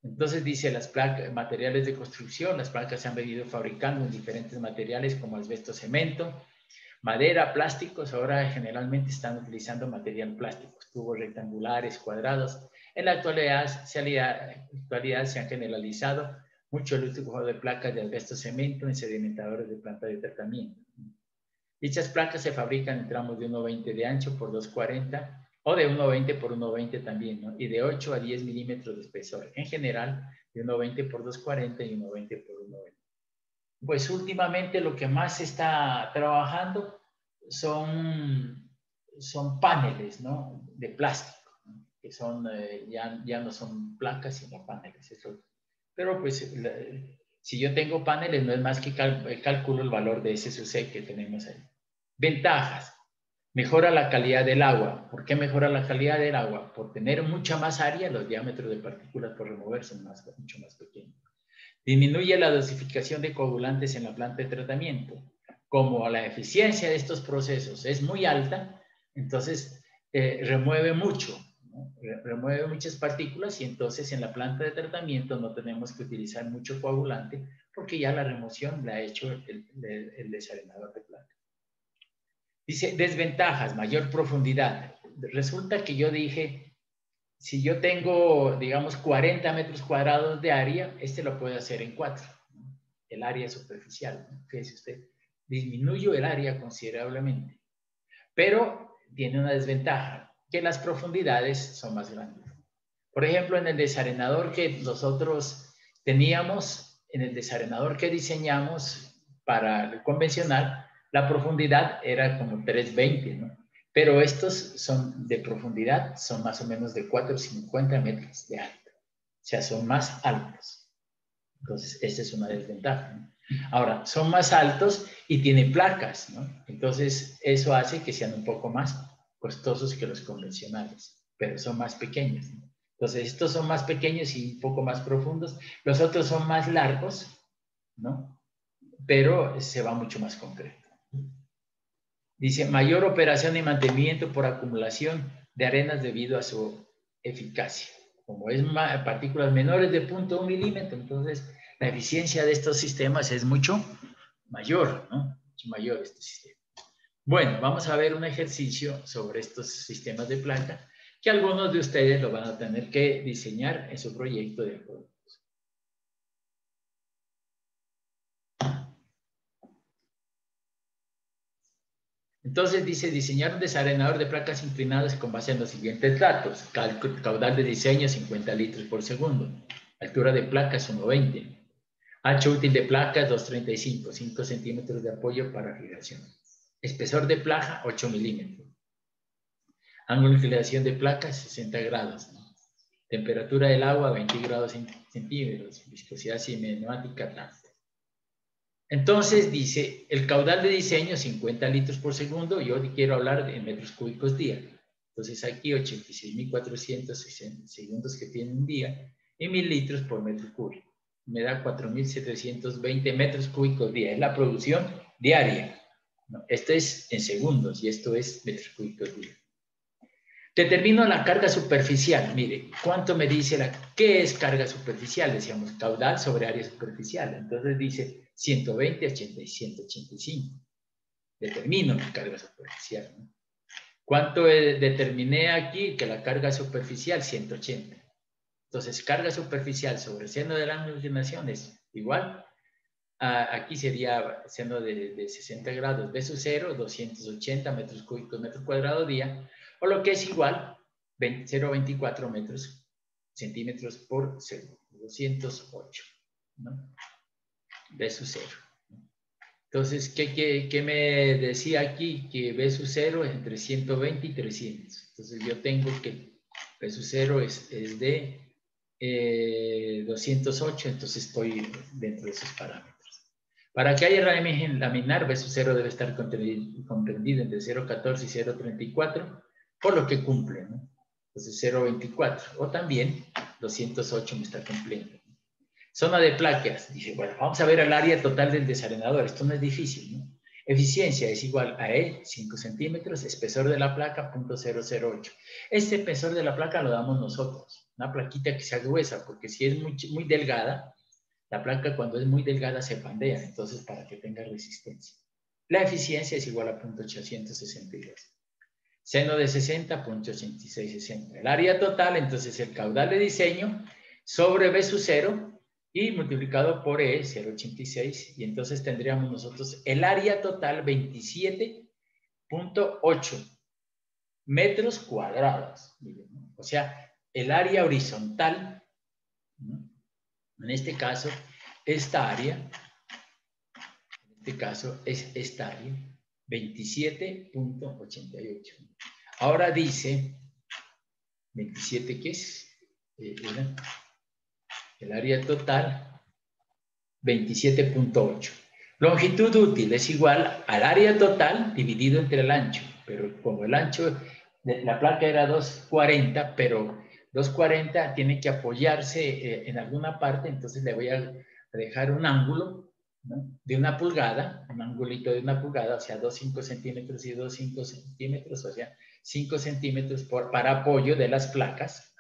Entonces dice las placas, materiales de construcción, las placas se han venido fabricando en diferentes materiales como asbesto cemento, madera, plásticos. Ahora generalmente están utilizando material plástico, tubos rectangulares, cuadrados. En la actualidad se han generalizado mucho el uso de placas de asbesto cemento en sedimentadores de planta de tratamiento. Dichas placas se fabrican en tramos de 1,20 de ancho por 2,40 o de 1,20 por 1,20 también, ¿no? Y de 8 a 10 milímetros de espesor. En general, de 1,20 por 2,40 y 1,20 por 1,20. Pues últimamente lo que más se está trabajando son paneles, ¿no? De plástico, ¿no? Que son, ya no son placas, sino paneles. Eso. Pero pues, si yo tengo paneles, no es más que calculo el valor de ese SUC que tenemos ahí. Ventajas. Mejora la calidad del agua. ¿Por qué mejora la calidad del agua? Por tener mucha más área, los diámetros de partículas por remover son mucho más pequeños. Disminuye la dosificación de coagulantes en la planta de tratamiento. Como la eficiencia de estos procesos es muy alta, entonces remueve mucho, ¿no? Remueve muchas partículas y entonces en la planta de tratamiento no tenemos que utilizar mucho coagulante porque ya la remoción la ha hecho el desarenador de planta. Dice, desventajas, mayor profundidad. Resulta que yo dije, si yo tengo, digamos, 40 metros cuadrados de área, este lo puedo hacer en 4, ¿no? El área superficial, ¿no? Fíjese usted, disminuyo el área considerablemente. Pero tiene una desventaja, que las profundidades son más grandes. Por ejemplo, en el desarenador que nosotros teníamos, en el desarenador que diseñamos para el convencional, la profundidad era como 320, ¿no? Pero estos son de profundidad, son más o menos de 450 metros de alto. O sea, son más altos. Entonces, esta es una desventaja, ¿no? Ahora, son más altos y tienen placas, ¿no? Entonces, eso hace que sean un poco más costosos que los convencionales, pero son más pequeños, ¿no? Entonces, estos son más pequeños y un poco más profundos. Los otros son más largos, ¿no? Pero se va mucho más concreto. Dice, mayor operación y mantenimiento por acumulación de arenas debido a su eficacia. Como es partículas menores de 0.1 milímetro, entonces la eficiencia de estos sistemas es mucho mayor, ¿no? Mucho mayor este sistema. Bueno, vamos a ver un ejercicio sobre estos sistemas de placa que algunos de ustedes lo van a tener que diseñar en su proyecto de acuerdo. Entonces dice, diseñar un desarenador de placas inclinadas con base en los siguientes datos. Caudal de diseño 50 litros por segundo. Altura de placas 1,20. Ancho útil de placas 2,35. 5 centímetros de apoyo para fijación. Espesor de placa 8 milímetros. Ángulo de inclinación de placas 60 grados. ¿No? Temperatura del agua 20 grados centígrados. Viscosidad cinemática tanto. Entonces dice, el caudal de diseño 50 litros por segundo, yo quiero hablar de metros cúbicos día. Entonces aquí 86.400 segundos que tiene un día y 1.000 litros por metro cúbico. Me da 4.720 metros cúbicos día. Es la producción diaria. ¿No? Esto es en segundos y esto es metros cúbicos día. Determino la carga superficial. Mire, ¿cuánto me dice qué es carga superficial? Decíamos caudal sobre área superficial. Entonces dice 120, 80 y 185. Determino la carga superficial, ¿no? ¿Cuánto determiné aquí? Que la carga superficial 180. Entonces, carga superficial sobre seno del ángulo de inclinación es igual. Aquí sería seno de 60 grados, B sub 0, 280 metros cúbicos metro cuadrado día, o lo que es igual, 0,24 centímetros por segundo, 208, ¿no? B sub 0. Entonces, ¿qué me decía aquí? Que B sub 0 es entre 120 y 300. Entonces, yo tengo que B sub 0 es de 208, entonces estoy dentro de esos parámetros. Para que haya régimen laminar, B sub 0 debe estar comprendido entre 0,14 y 0,34, por lo que cumple, ¿no? Entonces 0,24, o también 208 me está cumpliendo. Zona de placas, dice, bueno, vamos a ver el área total del desarenador, esto no es difícil, ¿no? Eficiencia es igual a E, 5 centímetros, espesor de la placa, 0,008. Este espesor de la placa lo damos nosotros, una plaquita que sea gruesa, porque si es muy delgada, la placa cuando es muy delgada se pandea, entonces para que tenga resistencia. La eficiencia es igual a 0,862. Seno de 60, 0,8660. El área total, entonces el caudal de diseño sobre B sub 0 y multiplicado por E, 0,86, y entonces tendríamos nosotros el área total 27,8 metros cuadrados. O sea, el área horizontal, ¿no? En este caso, esta área, es esta área, 27,88. Ahora dice, 27, ¿qué es? El área total, 27,8. Longitud útil es igual al área total dividido entre el ancho, pero como el ancho de la placa era 240, pero 240 tiene que apoyarse en alguna parte, entonces le voy a dejar un ángulo, ¿no? De 1 pulgada, un angulito de 1 pulgada, o sea, 2,5 centímetros y 2,5 centímetros, o sea, 5 centímetros para apoyo de las placas,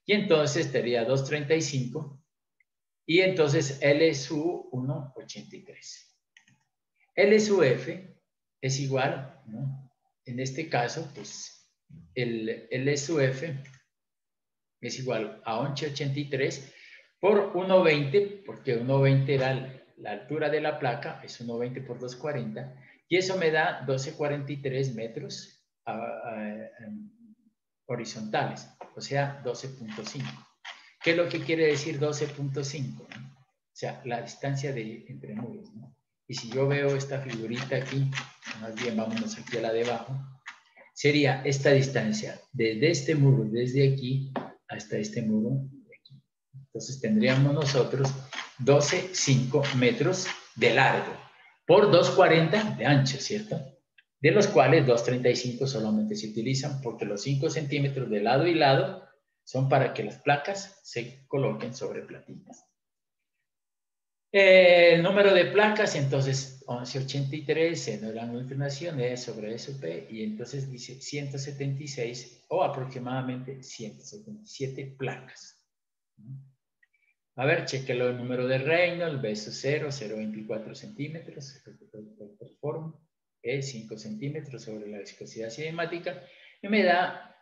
y entonces tendría 2,35, y entonces L sub 1,83. L sub F es igual, ¿no? En este caso, pues, el L sub F es igual a 11,83 por 1,20, porque 1,20 era la altura de la placa, es 1,20 por 2,40, y eso me da 12,43 metros horizontales, o sea, 12,5. ¿Qué es lo que quiere decir 12,5? ¿No? O sea, la distancia entre muros, ¿no? Y si yo veo esta figurita aquí, más bien vámonos aquí a la de abajo, sería esta distancia desde este muro, desde aquí hasta este muro de aquí. Entonces tendríamos nosotros 12,5 metros de largo por 2,40 de ancho, ¿cierto? De los cuales 2,35 solamente se utilizan porque los 5 centímetros de lado y lado son para que las placas se coloquen sobre platitas. El número de placas, entonces 1183, seno del ángulo de inclinación, E sobre SP, y entonces dice 176 o aproximadamente 177 placas. A ver, chequelo el número de Reynolds, B sub 0, 0,24 centímetros, es 5 centímetros sobre la viscosidad cinemática, y me da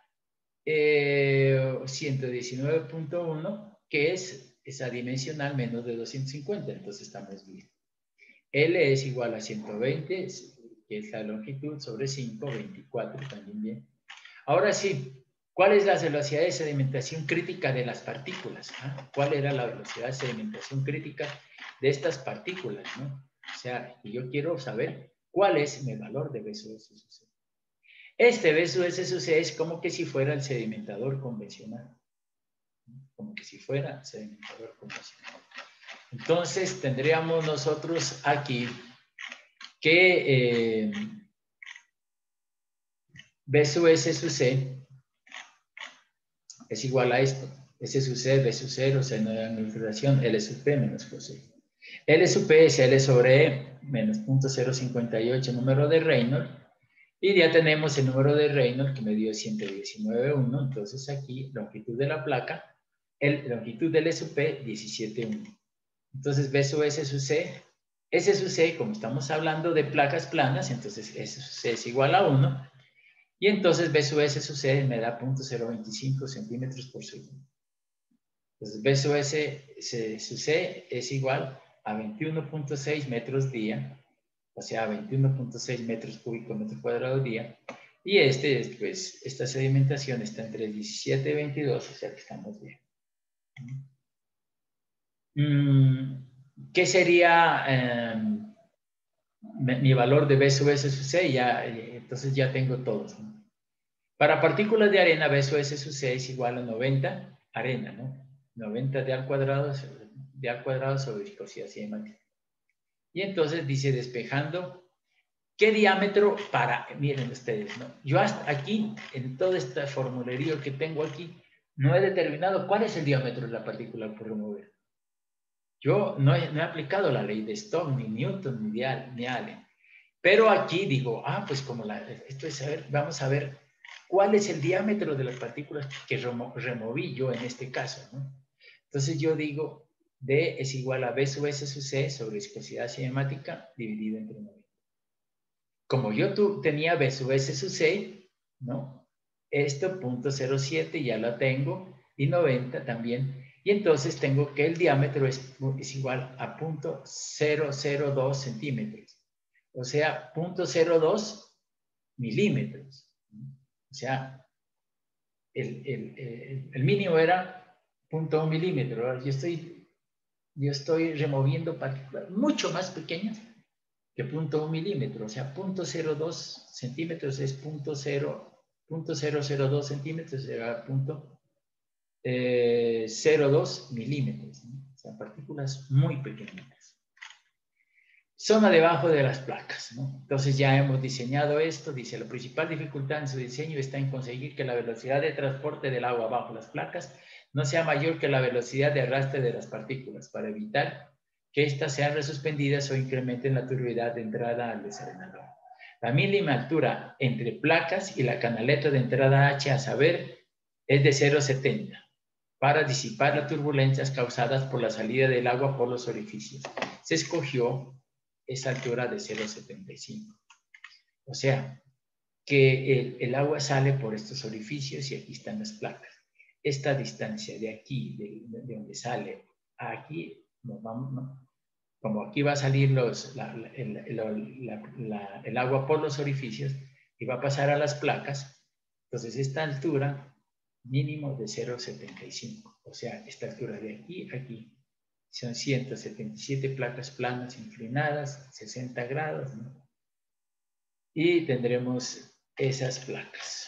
119.1, que es esa dimensional menos de 250, entonces estamos bien. L es igual a 120, que es la longitud, sobre 5, 24, también bien. Ahora sí, ¿cuál es la velocidad de sedimentación crítica de las partículas? ¿Ah? ¿Cuál era la velocidad de sedimentación crítica de estas partículas? ¿No? O sea, yo quiero saber cuál es mi valor de B sub S sub C. Este B sub S sub C es como que si fuera el sedimentador convencional. Como que si fuera sedimentador convencional. Entonces, tendríamos nosotros aquí que B sub S sub C es igual a esto. S sub C, B sub 0, seno de ángulo de inclinación, L sub P menos Q. L sub P es L sobre E menos 0.058 número de Reynolds. Y ya tenemos el número de Reynolds que me dio 119.1. Entonces aquí, longitud de la placa, longitud del S sub P, 17.1. Entonces B sub S sub C, S sub C, como estamos hablando de placas planas, entonces S sub C es igual a 1. Y entonces B sub S sub C me da 0.025 centímetros por segundo. Entonces B sub S sub C es igual a 21.6 metros día, o sea, 21.6 metros cúbicos metro cuadrado día. Y pues, esta sedimentación está entre 17 y 22, o sea que estamos bien. ¿Qué sería mi valor de B sub S sub C? Entonces ya tengo todos, ¿no? Para partículas de arena, B sub S sub C es igual a 90, arena, ¿no? 90 de al cuadrado sobre viscosidad cinemática. Y entonces dice despejando, ¿qué diámetro para? Miren ustedes, ¿no? Yo hasta aquí, en todo este formulario que tengo aquí, no he determinado cuál es el diámetro de la partícula por remover. Yo no he aplicado la ley de Stokes, ni Newton, ni Allen. Pero aquí digo, pues como esto es saber, vamos a ver cuál es el diámetro de las partículas que removí yo en este caso, ¿no? Entonces yo digo, D es igual a B sub S sub C sobre viscosidad cinemática dividido entre 90. Como yo tenía B sub S sub C, ¿no? Esto, 0.07, ya lo tengo, y 90 también. Y entonces tengo que el diámetro es igual a 0.002 centímetros. O sea, 0.02 milímetros. O sea, el mínimo era 0.1 milímetro. Yo estoy removiendo partículas mucho más pequeñas que 0.1 milímetro. O sea, 0.02 centímetros es 0.002 centímetros, será 0.02 milímetros, ¿no? O sea, partículas muy pequeñitas. Zona debajo de las placas, ¿no? Entonces ya hemos diseñado esto, dice, la principal dificultad en su diseño está en conseguir que la velocidad de transporte del agua bajo las placas no sea mayor que la velocidad de arrastre de las partículas, para evitar que éstas sean resuspendidas o incrementen la turbidez de entrada al desarenador. La mínima altura entre placas y la canaleta de entrada H, a saber, es de 0,70 para disipar las turbulencias causadas por la salida del agua por los orificios. Se escogió esa altura de 0,75. O sea, que el agua sale por estos orificios y aquí están las placas. Esta distancia de aquí, de donde sale a aquí, nos vamos, ¿no? Como aquí va a salir el agua por los orificios y va a pasar a las placas, entonces esta altura mínimo de 0,75. O sea, esta altura de aquí a aquí son 177 placas planas inclinadas, 60 grados, ¿no? Y tendremos esas placas.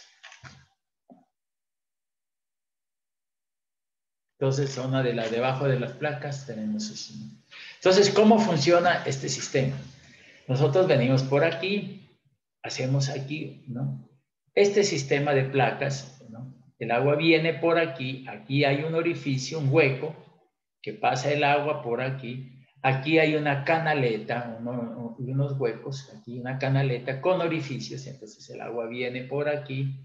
Entonces, zona de debajo de las placas tenemos eso, ¿no? Entonces, ¿cómo funciona este sistema? Nosotros venimos por aquí, hacemos aquí, ¿no? Este sistema de placas, ¿no? El agua viene por aquí, aquí hay un orificio, un hueco, que pasa el agua por aquí. Aquí hay una canaleta, unos huecos, aquí una canaleta con orificios, entonces el agua viene por aquí,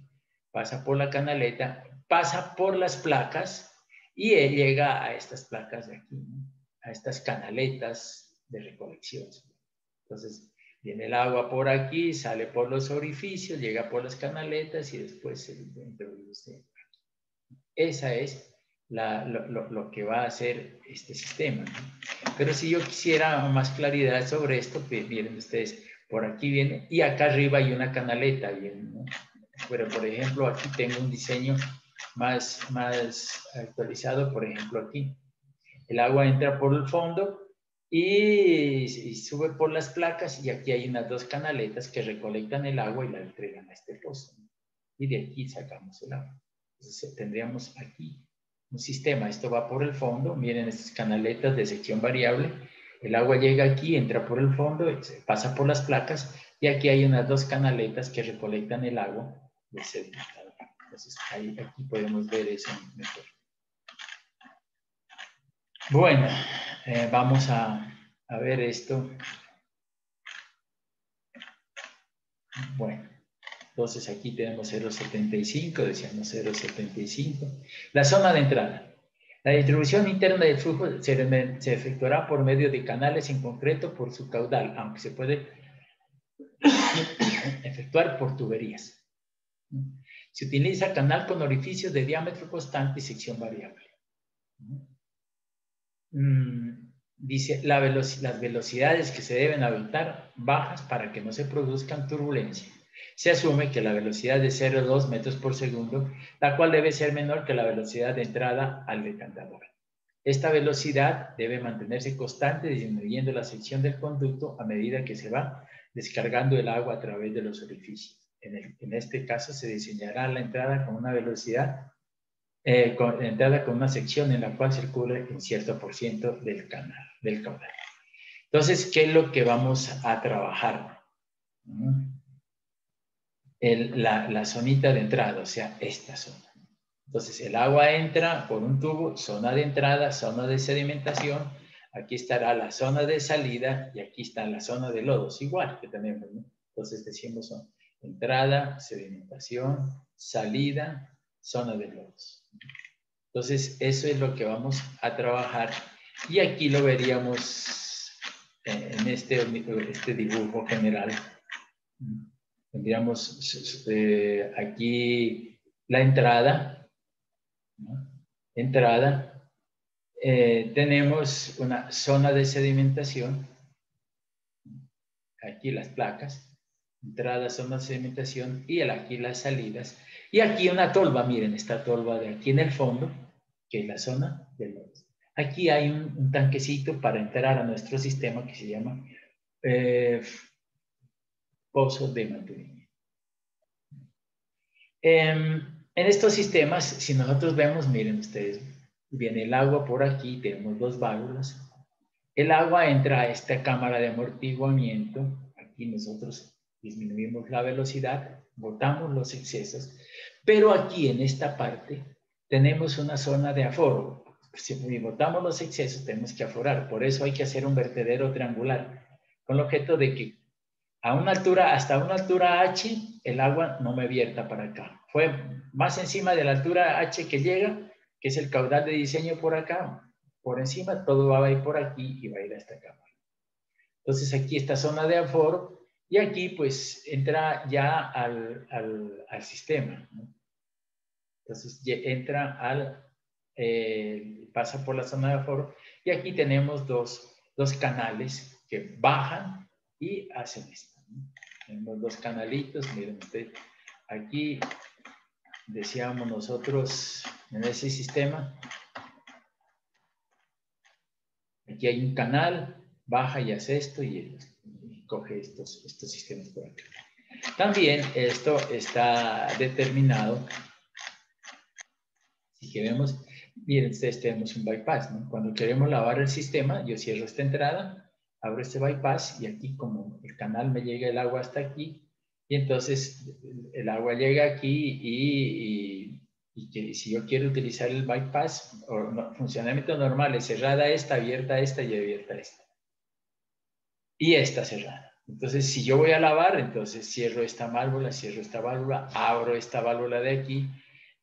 pasa por la canaleta, pasa por las placas y llega a estas placas de aquí, ¿no? A estas canaletas de recolección. Entonces viene el agua por aquí, sale por los orificios, llega por las canaletas y después se introduce. Esa es lo que va a hacer este sistema, ¿no? Pero si yo quisiera más claridad sobre esto, pues, miren ustedes, por aquí viene, y acá arriba hay una canaleta, bien, ¿no? Pero por ejemplo, aquí tengo un diseño más actualizado, por ejemplo, aquí. El agua entra por el fondo y sube por las placas, y aquí hay unas dos canaletas que recolectan el agua y la entregan a este pozo, ¿no? Y de aquí sacamos el agua. Entonces tendríamos aquí un sistema. Esto va por el fondo. Miren estas canaletas de sección variable. El agua llega aquí, entra por el fondo, pasa por las placas, y aquí hay unas dos canaletas que recolectan el agua del sedimentador. Entonces aquí podemos ver eso mejor. Bueno, vamos a ver esto. Bueno, entonces aquí tenemos 0,75, decíamos 0,75. La zona de entrada. La distribución interna del flujo se efectuará por medio de canales, en concreto por su caudal, aunque se puede efectuar por tuberías. Se utiliza canal con orificios de diámetro constante y sección variable. Dice, las velocidades que se deben adoptar bajas para que no se produzcan turbulencias. Se asume que la velocidad de 0,2 metros por segundo, la cual debe ser menor que la velocidad de entrada al decantador. Esta velocidad debe mantenerse constante, disminuyendo la sección del conducto a medida que se va descargando el agua a través de los orificios. En este caso se diseñará la entrada con una velocidad entrada con una sección en la cual circula un cierto por ciento del caudal. Entonces, ¿qué es lo que vamos a trabajar? La zonita de entrada, o sea, esta zona. Entonces, el agua entra por un tubo, zona de entrada, zona de sedimentación. Aquí estará la zona de salida y aquí está la zona de lodos, igual que tenemos, ¿no? Entonces, decimos entrada, sedimentación, salida, zona de lodos. Entonces, eso es lo que vamos a trabajar. Y aquí lo veríamos en este dibujo general. Tendríamos aquí la entrada, ¿no? Entrada. Tenemos una zona de sedimentación. Aquí las placas. Entrada, zona de sedimentación. Y aquí las salidas. Y aquí una tolva. Miren, esta tolva de aquí en el fondo, que es la zona de lodos. Aquí hay un tanquecito para entrar a nuestro sistema que se llama pozo de mantenimiento. En estos sistemas, si nosotros vemos, miren ustedes, viene el agua por aquí, tenemos dos válvulas. El agua entra a esta cámara de amortiguamiento. Aquí nosotros disminuimos la velocidad, botamos los excesos, pero aquí en esta parte tenemos una zona de aforo. Si botamos los excesos, tenemos que aforar. Por eso hay que hacer un vertedero triangular, con el objeto de que a una altura, hasta una altura H, el agua no me vierta para acá. Fue más encima de la altura H que llega, que es el caudal de diseño por acá, por encima, todo va a ir por aquí y va a ir a esta cámara. Entonces aquí está zona de aforo y aquí pues entra ya al sistema, ¿no? Entonces entra pasa por la zona de aforo y aquí tenemos dos canales que bajan y hacen esto, ¿no? Tenemos dos canalitos, miren ustedes, aquí decíamos nosotros en ese sistema, aquí hay un canal, baja y hace esto y coge estos sistemas por acá. También esto está determinado, si queremos, miren, ustedes tenemos un bypass, ¿no? Cuando queremos lavar el sistema, yo cierro esta entrada, abro este bypass y aquí como el canal me llega el agua hasta aquí, y entonces el agua llega aquí y que si yo quiero utilizar el bypass, o no, funcionamiento normal, es cerrada esta, abierta esta y abierta esta. y esta cerrada. Entonces, si yo voy a lavar, entonces cierro esta válvula, abro esta válvula de aquí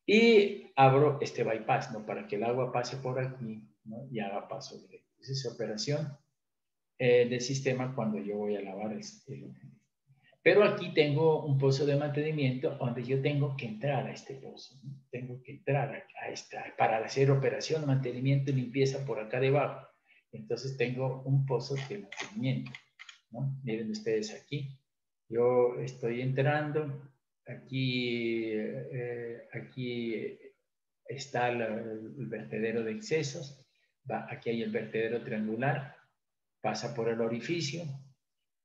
y abro este bypass, ¿no? Para que el agua pase por aquí, ¿no? Y haga paso directo. Esa es operación del sistema cuando yo voy a lavar el Pero aquí tengo un pozo de mantenimiento donde yo tengo que entrar a este pozo, ¿no? Tengo que entrar a esta, para hacer operación, mantenimiento y limpieza por acá debajo. Entonces tengo un pozo de mantenimiento, ¿no? Miren ustedes aquí. Yo estoy entrando. Aquí está el vertedero de excesos. Aquí hay el vertedero triangular. Pasa por el orificio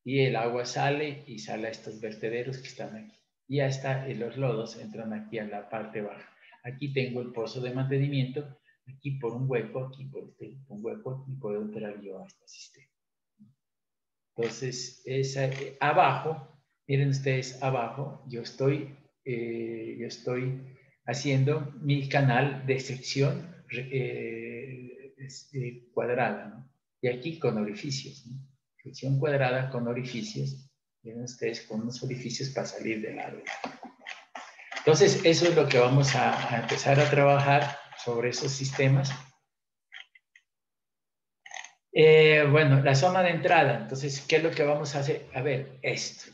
y el agua sale y sale a estos vertederos que están aquí. Y ya está, y los lodos entran aquí a la parte baja. Aquí tengo el pozo de mantenimiento, aquí por un hueco, aquí por un hueco, y puedo entrar yo a este sistema. Entonces, abajo, miren ustedes, abajo, yo estoy haciendo mi canal de sección cuadrada, ¿no? Y aquí con orificios, ¿no? Sección cuadrada con orificios, miren ustedes, con unos orificios para salir del árbol. Entonces, eso es lo que vamos a empezar a trabajar sobre esos sistemas. Bueno, la zona de entrada. Entonces, ¿qué es lo que vamos a hacer? A ver, esto.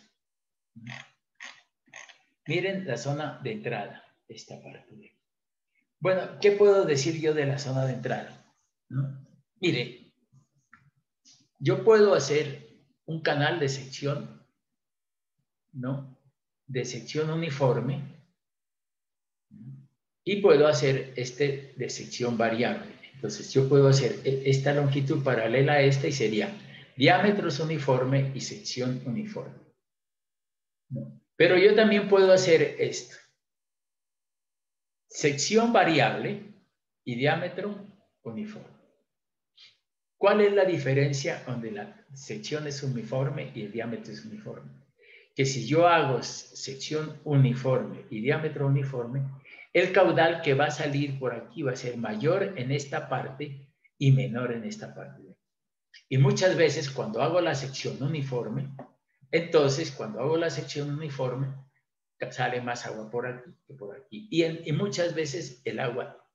Miren la zona de entrada, esta parte de aquí. Bueno, ¿qué puedo decir yo de la zona de entrada? ¿No? Mire, yo puedo hacer un canal de sección, ¿no? De sección uniforme, y puedo hacer este de sección variable. Entonces, yo puedo hacer esta longitud paralela a esta y sería diámetros uniforme y sección uniforme, ¿no? Pero yo también puedo hacer esto. Sección variable y diámetro uniforme. ¿Cuál es la diferencia donde la sección es uniforme y el diámetro es uniforme? Que si yo hago sección uniforme y diámetro uniforme, el caudal que va a salir por aquí va a ser mayor en esta parte y menor en esta parte. Y muchas veces cuando hago la sección uniforme, entonces cuando hago la sección uniforme, sale más agua por aquí que por aquí. Y muchas veces el agua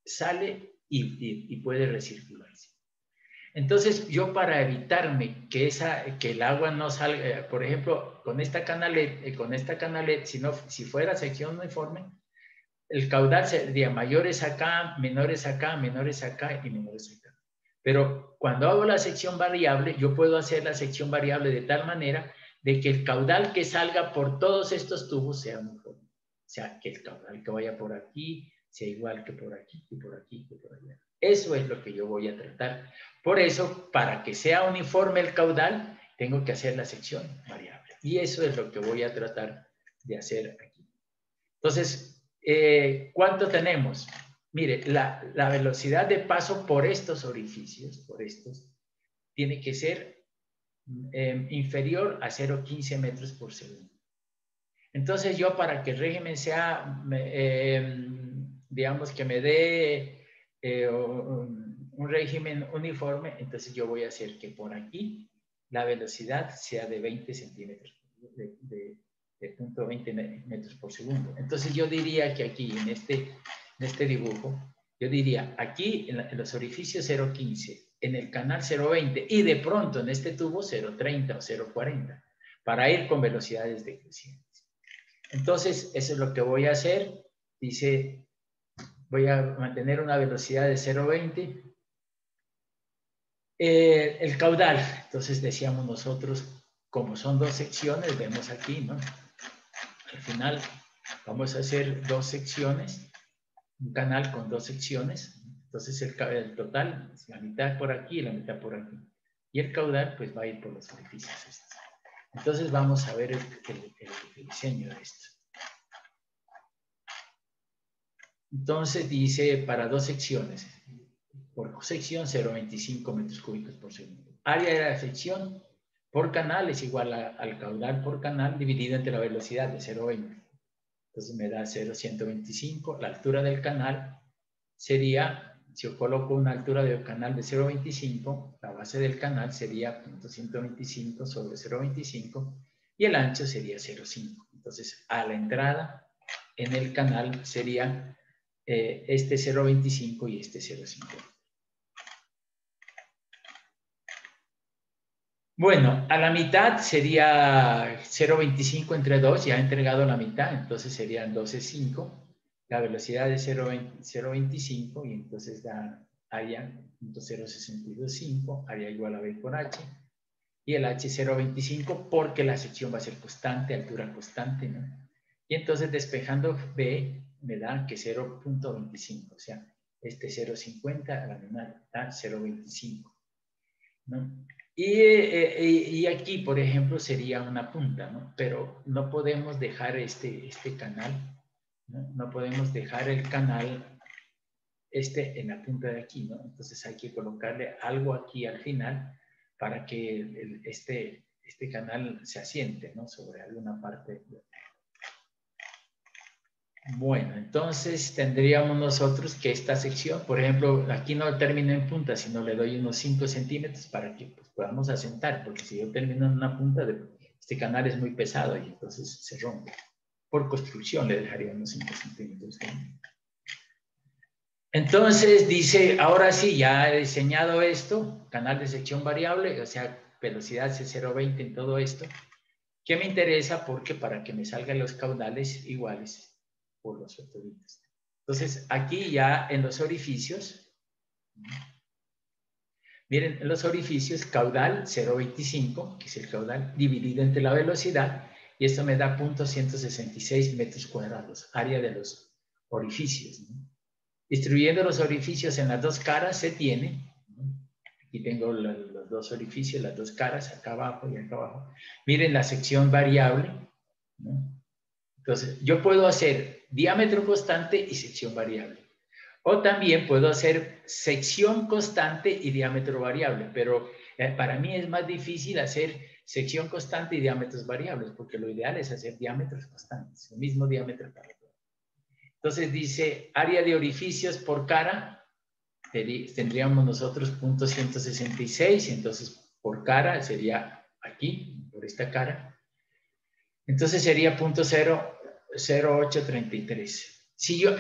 sale y puede recircularse. Entonces, yo para evitarme que el agua no salga, por ejemplo, con esta canalet, si fuera sección uniforme, el caudal sería mayores acá, menores acá, menores acá y menores acá. Pero cuando hago la sección variable, yo puedo hacer la sección variable de tal manera de que el caudal que salga por todos estos tubos sea uniforme. O sea, que el caudal que vaya por aquí sea igual que por aquí, que por aquí, que por allá. Eso es lo que yo voy a tratar. Por eso, para que sea uniforme el caudal, tengo que hacer la sección variable. Y eso es lo que voy a tratar de hacer aquí. Entonces, ¿cuánto tenemos? Mire, la velocidad de paso por estos orificios, tiene que ser inferior a 0,15 metros por segundo. Entonces yo para que el régimen sea, digamos que me dé un régimen uniforme, entonces yo voy a hacer que por aquí la velocidad sea de 20 centímetros, de 0.20 metros por segundo. Entonces yo diría que aquí en este dibujo, yo diría aquí en los orificios 0,15, en el canal 0,20 y de pronto en este tubo 0,30 o 0,40 para ir con velocidades decrecientes. Entonces, eso es lo que voy a hacer. Dice, voy a mantener una velocidad de 0,20. El caudal, entonces decíamos nosotros, como son dos secciones, vemos aquí, ¿no? Al final vamos a hacer dos secciones, un canal con dos secciones. Entonces el total es la mitad por aquí y la mitad por aquí. Y el caudal pues va a ir por los orificios estos. Entonces vamos a ver el diseño de esto. Entonces dice para dos secciones, por sección 0,25 metros cúbicos por segundo. Área de la sección por canal es igual al caudal por canal dividido entre la velocidad de 0,20. Entonces me da 0,125. La altura del canal sería Si yo coloco una altura de canal de 0.25, la base del canal sería 0.125 sobre 0.25 y el ancho sería 0.5. Entonces, a la entrada en el canal sería este 0.25 y este 0.50. Bueno, a la mitad sería 0.25 entre 2, ya he entregado la mitad, entonces serían 12.5. La velocidad es 0.25 y entonces da área 0.625, área igual a B por H. Y el H 0.25 porque la sección va a ser constante, altura constante, ¿no? Y entonces despejando B me da que 0.25, o sea, este 0.50 a la mitad da 0.25, ¿no? Y aquí, por ejemplo, sería una punta, ¿no? Pero no podemos dejar este canal, ¿no? No podemos dejar el canal en la punta de aquí, ¿no? Entonces hay que colocarle algo aquí al final para que este canal se asiente, ¿no? Sobre alguna parte. Bueno, entonces tendríamos nosotros que esta sección, por ejemplo, aquí no termino en punta, sino le doy unos 5 centímetros para que pues, podamos asentar, porque si yo termino en una punta, este canal es muy pesado y entonces se rompe. Por construcción le dejaría unos 5 centímetros. Entonces dice, ahora sí, ya he diseñado esto, canal de sección variable, o sea, velocidad C020 en todo esto. ¿Qué me interesa? Porque para que me salgan los caudales iguales por los vectoritos. Entonces, aquí ya en los orificios, miren, en los orificios, caudal 0.25, que es el caudal, dividido entre la velocidad, y esto me da 0.166 metros cuadrados, área de los orificios, ¿no? Distribuyendo los orificios en las dos caras se tiene, ¿no? Aquí tengo los dos orificios, las dos caras, acá abajo y acá abajo. Miren la sección variable, ¿no? Entonces, yo puedo hacer diámetro constante y sección variable. O también puedo hacer sección constante y diámetro variable, pero para mí es más difícil hacer sección constante y diámetros variables, porque lo ideal es hacer diámetros constantes, el mismo diámetro para todo. Entonces dice, área de orificios por cara, tendríamos nosotros 0.166, entonces por cara sería aquí, por esta cara. Entonces sería 0.0833. Si yo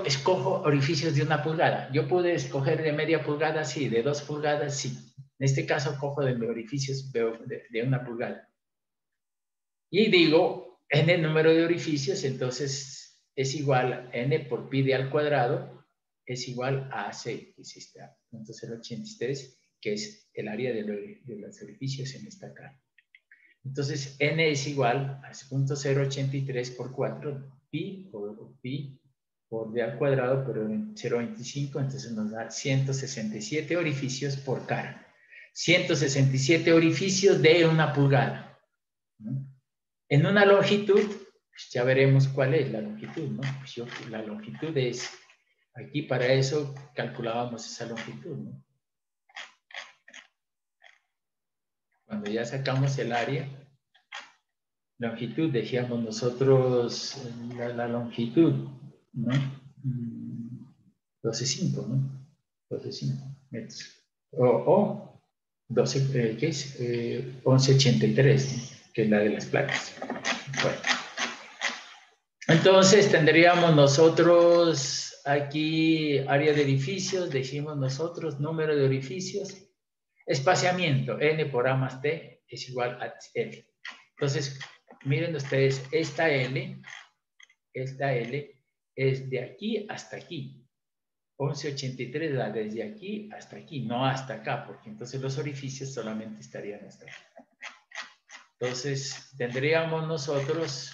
escojo orificios de 1 pulgada, yo pude escoger de media pulgada, sí, de 2 pulgadas, sí. En este caso cojo de orificios de 1 pulgada. Y digo, n número de orificios, entonces es igual a n por pi al cuadrado, es igual a AC, que es esta 0.083, que es el área de los orificios en esta cara. Entonces, n es igual a 0.083 por 4, pi por d al cuadrado, pero en 0.25, entonces nos da 167 orificios por cara. 167 orificios de 1 pulgada, ¿no? En una longitud, pues ya veremos cuál es la longitud, ¿no? Pues la longitud es, aquí para eso calculábamos esa longitud, ¿no? Cuando ya sacamos el área, longitud, decíamos nosotros, la longitud, ¿no? 12.5, ¿no? 12.5 metros. O 12, ¿qué es? 11.83, ¿no? Que es la de las placas. Bueno. Entonces tendríamos nosotros aquí área de edificios, decimos nosotros, número de orificios, espaciamiento, n por a más t es igual a l. Entonces, miren ustedes, esta L es de aquí hasta aquí. 11.83 da desde aquí hasta aquí, no hasta acá, porque entonces los orificios solamente estarían hasta aquí. Entonces, tendríamos nosotros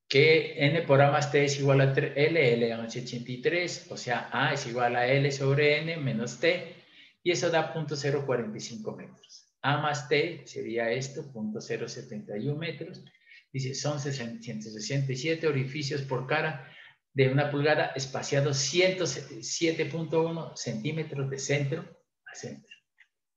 que n por a más t es igual a L a 11.83, o sea, a es igual a L sobre n menos t, y eso da 0.045 metros. A más t sería esto, 0.071 metros. Dice, son 167 orificios por cara de 1 pulgada, espaciados 107.1 centímetros de centro a centro.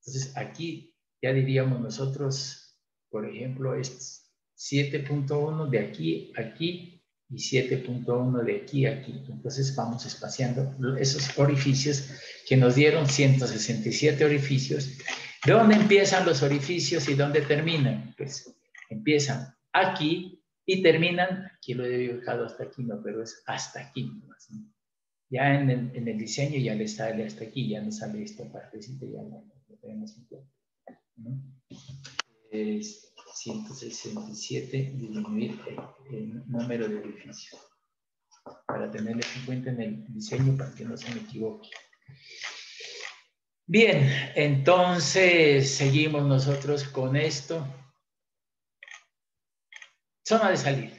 Entonces, aquí ya diríamos nosotros, por ejemplo, estos 7.1 de aquí a aquí y 7.1 de aquí a aquí. Entonces vamos espaciando esos orificios que nos dieron 167 orificios. ¿De dónde empiezan los orificios y dónde terminan? Pues empiezan aquí y terminan, aquí lo he dibujado hasta aquí, no, pero es hasta aquí. Ya en el diseño ya le sale hasta aquí, ya no sale esta partecita, ya lo tenemos en cuenta, ¿no? Es 167 disminuir el número de orificios, para tenerlo en cuenta en el diseño, para que no se me equivoque. Bien, entonces seguimos nosotros con esto. Zona de salida.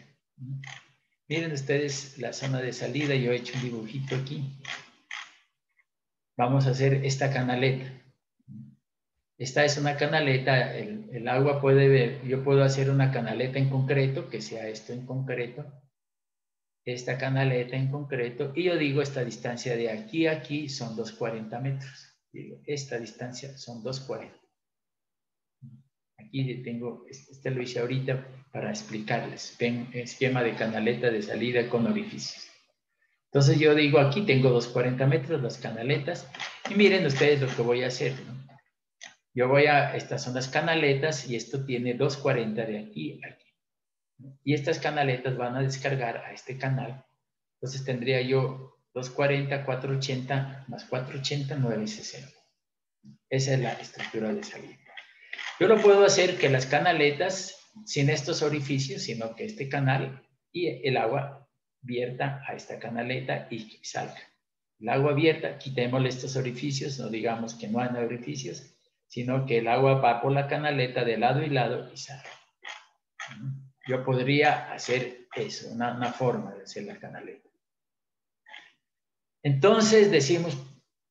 Miren ustedes la zona de salida, yo he hecho un dibujito aquí. Vamos a hacer esta canaleta. Esta es una canaleta, el agua puede ver, yo puedo hacer una canaleta en concreto, que sea esto en concreto, esta canaleta en concreto, y yo digo esta distancia de aquí a aquí son 240 metros. Digo, esta distancia son 240. Aquí tengo, este lo hice ahorita para explicarles. Ven, esquema de canaleta de salida con orificios. Entonces yo digo, aquí tengo 240 metros, las canaletas, y miren ustedes lo que voy a hacer, ¿no? Yo voy a, estas son las canaletas, y esto tiene 240 de aquí a aquí. Y estas canaletas van a descargar a este canal. Entonces tendría yo 240, 480, más 480, 960. Esa es la estructura de salida. Yo lo puedo hacer que las canaletas, sin estos orificios, sino que este canal y el agua vierta a esta canaleta y salga. El agua vierta, quitémosle estos orificios, no digamos que no hay orificios, sino que el agua va por la canaleta de lado y lado y sale. Yo podría hacer eso, una forma de hacer la canaleta. Entonces decimos,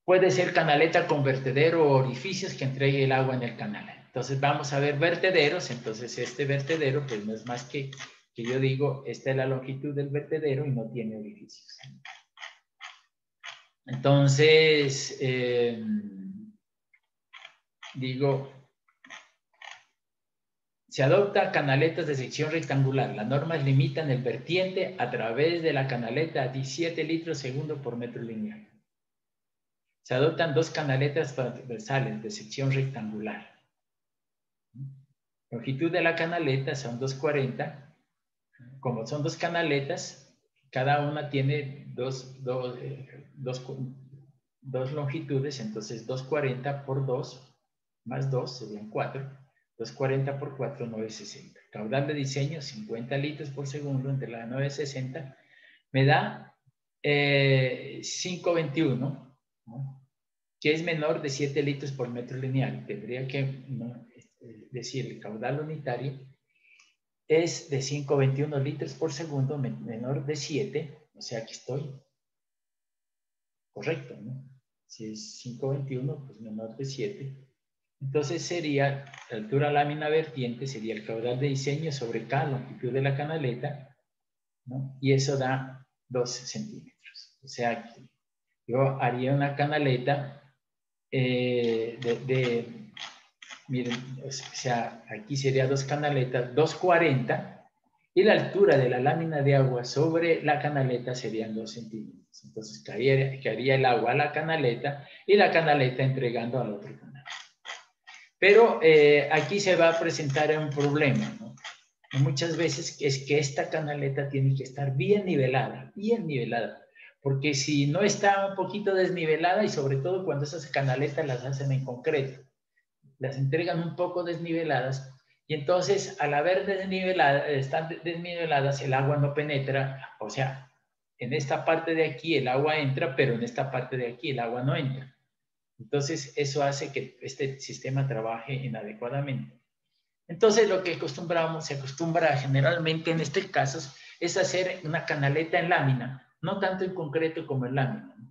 puede ser canaleta con vertedero o orificios que entregue el agua en el canal. Entonces vamos a ver vertederos. Entonces este vertedero pues no es más que yo digo, esta es la longitud del vertedero y no tiene orificios. Entonces digo, se adopta canaletas de sección rectangular. Las normas limitan el vertiente a través de la canaleta a 17 litros segundo por metro lineal. Se adoptan dos canaletas transversales de sección rectangular. Longitud de la canaleta son 240. Como son dos canaletas, cada una tiene dos longitudes, entonces 240 por 2 más 2 serían 4. 240 por 4, 960. Caudal de diseño, 50 litros por segundo entre la 960. Me da 521, ¿no? Que es menor de 7 litros por metro lineal. Tendría que decir el caudal unitario es de 521 litros por segundo, menor de 7, o sea que estoy correcto, ¿no? Si es 521, pues menor de 7. Entonces sería, la altura lámina vertiente sería el caudal de diseño sobre cada longitud de la canaleta, ¿no? Y eso da 12 centímetros. O sea que yo haría una canaleta miren, o sea, aquí sería dos canaletas, 240, y la altura de la lámina de agua sobre la canaleta serían 2 centímetros. Entonces caería el agua a la canaleta y la canaleta entregando al otro canal. Pero aquí se va a presentar un problema, ¿no? Muchas veces es que esta canaleta tiene que estar bien nivelada, porque si no está un poquito desnivelada, y sobre todo cuando esas canaletas las hacen en concreto, las entregan un poco desniveladas, y entonces al haber están desniveladas, el agua no penetra, o sea, en esta parte de aquí el agua entra, pero en esta parte de aquí el agua no entra. Entonces eso hace que este sistema trabaje inadecuadamente. Entonces lo que se acostumbra generalmente en estos casos es hacer una canaleta en lámina, no tanto en concreto como en lámina, ¿no?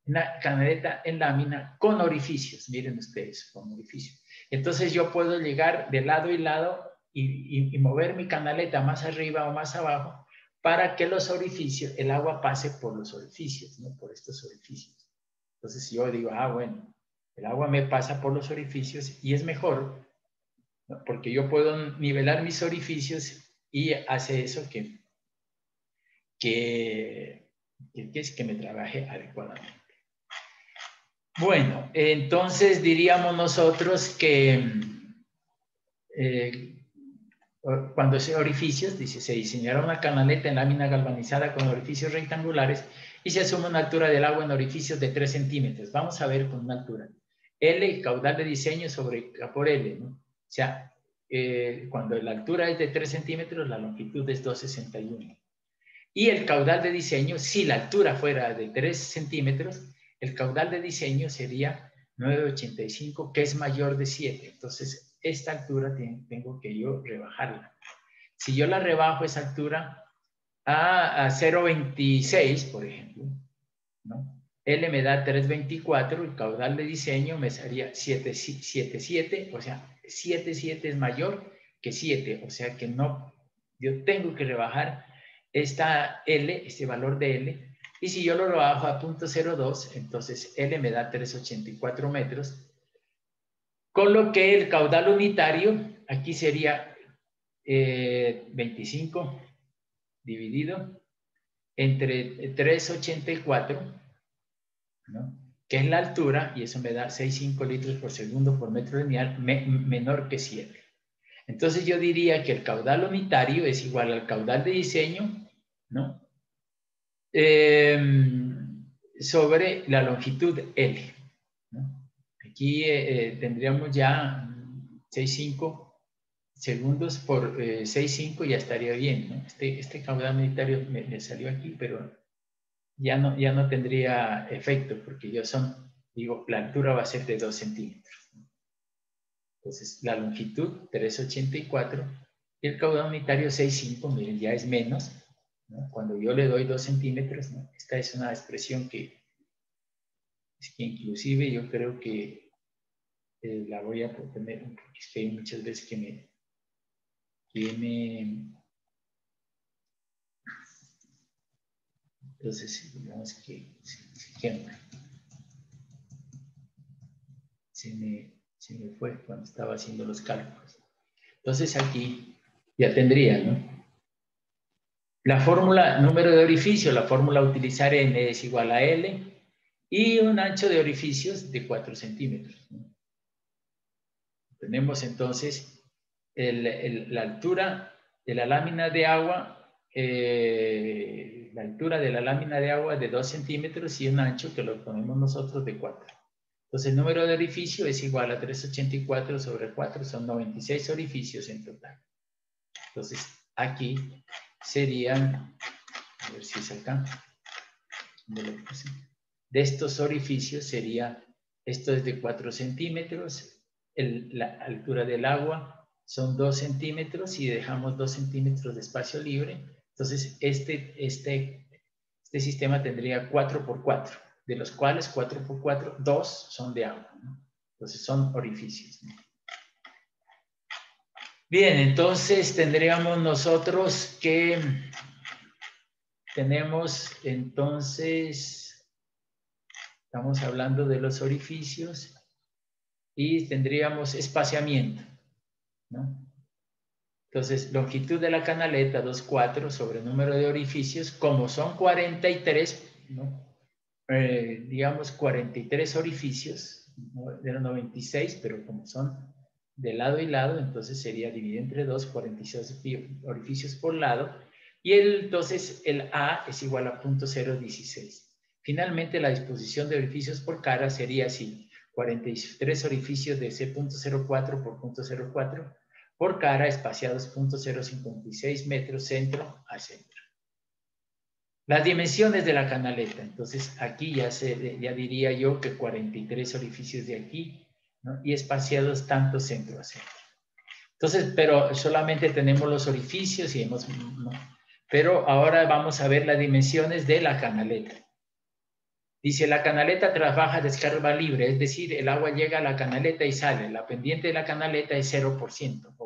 Una canaleta en lámina con orificios, miren ustedes, con orificios. Entonces yo puedo llegar de lado y lado y mover mi canaleta más arriba o más abajo para que los orificios, el agua pase por los orificios, ¿no? Por estos orificios. Entonces si yo digo, bueno, el agua me pasa por los orificios y es mejor, ¿no? Porque yo puedo nivelar mis orificios y hace eso que me trabaje adecuadamente. Bueno, entonces diríamos nosotros que cuando se orificios, dice, se diseñará una canaleta en lámina galvanizada con orificios rectangulares y se asume una altura del agua en orificios de 3 centímetros. Vamos a ver con una altura. L, caudal de diseño sobre K por L, ¿no? O sea, cuando la altura es de 3 centímetros, la longitud es 2,61. Y el caudal de diseño, si la altura fuera de 3 centímetros, el caudal de diseño sería 9,85, que es mayor de 7. Entonces, esta altura tengo que yo rebajarla. Si yo la rebajo esa altura a 0,26, por ejemplo, ¿no? L me da 3,24, el caudal de diseño me sería 7,7, o sea, 7,7 es mayor que 7, o sea que no, yo tengo que rebajar esta L, este valor de L, y si yo lo rebajo a 0,02, entonces L me da 3,84 metros, con lo que el caudal unitario aquí sería 25 dividido entre 3,84, ¿no? Que es la altura, y eso me da 6,5 litros por segundo por metro lineal, menor que 7. Entonces yo diría que el caudal unitario es igual al caudal de diseño, ¿no? Sobre la longitud L, ¿no? Aquí tendríamos ya 6,5 segundos por 6,5, ya estaría bien, ¿no? Este caudal unitario me salió aquí, pero ya no tendría efecto, porque ya digo, la altura va a ser de 2 centímetros. Entonces, la longitud, 3,84, y el caudal unitario, 6,5, miren, ya es menos, ¿no? Cuando yo le doy 2 centímetros, ¿no? Esta es una expresión que inclusive yo creo que la voy a poner, porque es que hay muchas veces que me entonces, digamos que, ejemplo, se me fue cuando estaba haciendo los cálculos. Entonces aquí ya tendría, ¿no? La fórmula, número de orificio, la fórmula a utilizar N es igual a L y un ancho de orificios de 4 centímetros, ¿no? Tenemos entonces la altura de la lámina de agua, la altura de la lámina de agua de 2 centímetros y un ancho que lo ponemos nosotros de 4. Entonces el número de orificio es igual a 384 sobre 4, son 96 orificios en total. Entonces aquí serían, a ver si es acá, de estos orificios sería, esto es de 4 centímetros, la altura del agua son 2 centímetros y dejamos 2 centímetros de espacio libre. Entonces este sistema tendría 4 por 4, de los cuales 4 por 4, 2 son de agua, ¿no? Entonces son orificios, ¿no? Bien, entonces tendríamos nosotros que tenemos entonces, estamos hablando de los orificios y tendríamos espaciamiento, ¿no? Entonces, longitud de la canaleta 2,4 sobre número de orificios, como son 43, ¿no? Digamos 43 orificios, ¿no? De los 96, pero como son de lado y lado, entonces sería dividido entre 2, 46 orificios por lado, y entonces el A es igual a 0,016. Finalmente, la disposición de orificios por cara sería así: 43 orificios de C.04 por 0,04 por cara, espaciados 0,056 metros centro a centro. Las dimensiones de la canaleta, entonces aquí ya diría yo que 43 orificios de aquí, ¿no? Y espaciados tanto centro a centro. Entonces, pero solamente tenemos los orificios y ¿no? Pero ahora vamos a ver las dimensiones de la canaleta. Dice, la canaleta trabaja a descarga libre, es decir, el agua llega a la canaleta y sale. La pendiente de la canaleta es 0%.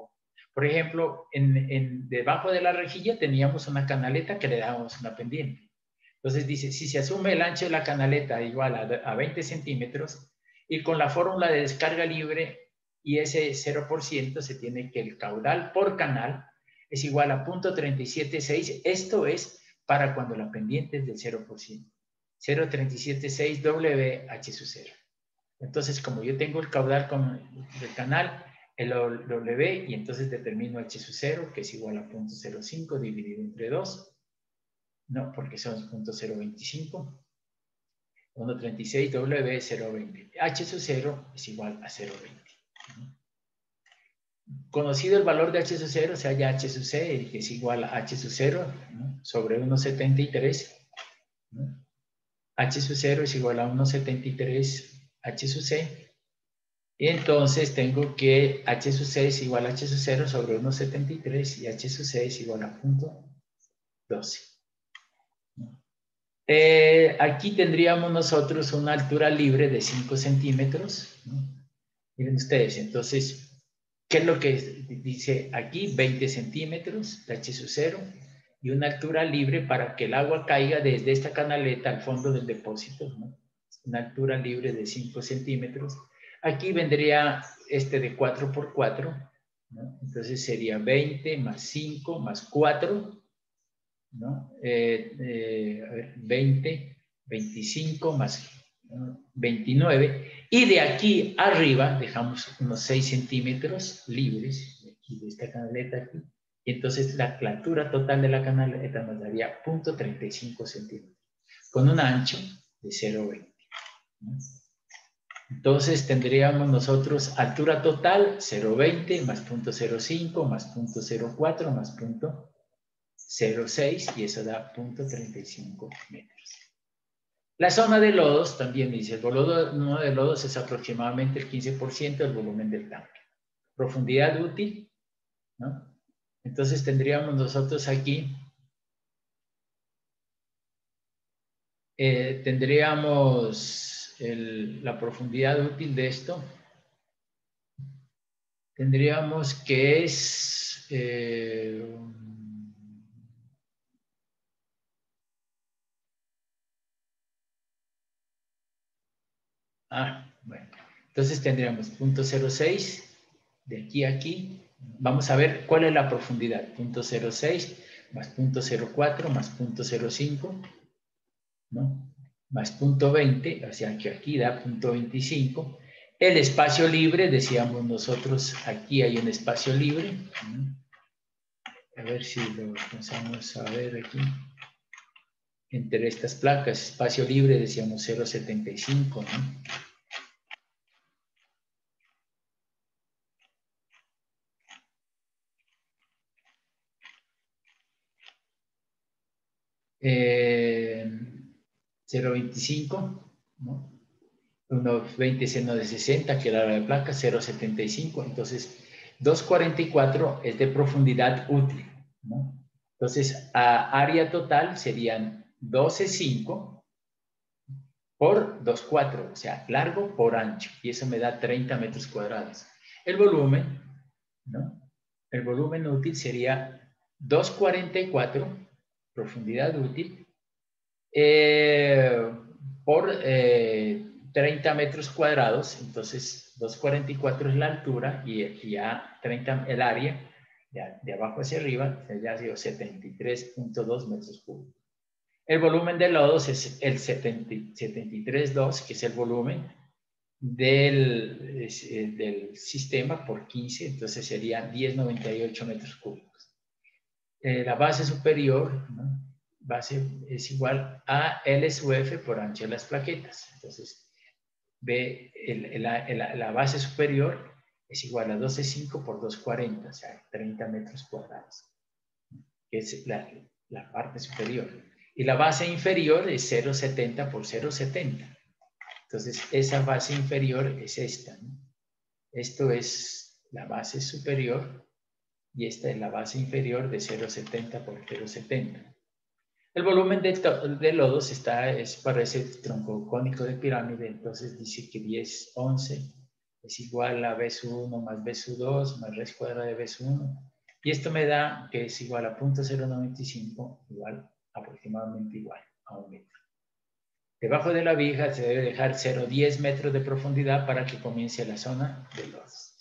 Por ejemplo, debajo de la rejilla teníamos una canaleta que le dábamos una pendiente. Entonces dice, si se asume el ancho de la canaleta igual a 20 centímetros y con la fórmula de descarga libre y ese 0%, se tiene que el caudal por canal es igual a 0,376. Esto es para cuando la pendiente es del 0%. 0.376 WH sub 0. Entonces, como yo tengo el caudal del canal, el W, y entonces determino H sub 0, que es igual a 0.05 dividido entre 2. No, porque son 0.025. 1.36 W 0.20. H sub 0 es igual a 0.20. Conocido el valor de H sub 0, se halla H sub C, que es igual a H sub 0, ¿no?, sobre 1.73. ¿no? H sub 0 es igual a 1.73 H sub C. Y entonces tengo que H sub C es igual a H sub 0 sobre 1.73 y H sub C es igual a 0.12. Aquí tendríamos nosotros una altura libre de 5 centímetros. ¿no? Miren ustedes, entonces, ¿qué es lo que dice aquí? 20 centímetros de H sub 0 y una altura libre para que el agua caiga desde esta canaleta al fondo del depósito. ¿no? Una altura libre de 5 centímetros. Aquí vendría de 4 por 4. ¿no? Entonces sería 20 más 5 más 4. ¿no? A ver, 20, 25 más 29. Y de aquí arriba dejamos unos 6 centímetros libres, de aquí de esta canaleta aquí. Y entonces la altura total de la canaleta nos daría 0.35 centímetros, con un ancho de 0.20. ¿no? Entonces tendríamos nosotros altura total 0.20 más 0.05 más 0.04 más 0.06 y eso da 0.35 metros. La zona de lodos también dice, el volumen de lodos es aproximadamente el 15% del volumen del tanque. Profundidad útil, ¿no? Entonces tendríamos nosotros aquí, tendríamos la profundidad útil de esto, tendríamos que es... bueno. Entonces tendríamos 0.06 de aquí a aquí. Vamos a ver cuál es la profundidad. 0.06 más 0.04 más 0.05, ¿no? Más 0.20, o sea que aquí da 0.25. El espacio libre, decíamos nosotros, aquí hay un espacio libre. ¿no? A ver si lo alcanzamos a ver aquí. Entre estas placas, espacio libre, decíamos 0.75, ¿no? Eh, 0.25, ¿no? 1.20 seno de 60, que era la placa, 0.75. Entonces, 2.44 es de profundidad útil, ¿no? Entonces, a área total serían 12.5 por 2.4, o sea, largo por ancho, y eso me da 30 metros cuadrados. El volumen, ¿no? El volumen útil sería 2.44, profundidad útil, por 30 metros cuadrados. Entonces 2.44 es la altura y ya 30 el área, de abajo hacia arriba, ya ha sido 73.2 metros cúbicos. El volumen de lodos es el 73.2, que es el volumen del sistema por 15, entonces serían 10.98 metros cúbicos. La base superior, ¿no? Base es igual a L sub F por ancho de las plaquetas. Entonces, ve la base superior es igual a 12.5 por 2.40, o sea, 30 metros cuadrados, que es la parte superior. Y la base inferior es 0.70 por 0.70. Entonces, esa base inferior es esta, ¿no? Esto es la base superior y esta es la base inferior de 0.70 por 0.70. El volumen de lodos para ese tronco cónico de pirámide, entonces dice que 10.11 es igual a B sub 1 más B sub 2 más raíz cuadrada de B sub 1. Y esto me da que es igual a 0.095, igual, aproximadamente igual a 1 metro. Debajo de la viga se debe dejar 0.10 metros de profundidad para que comience la zona de lodos.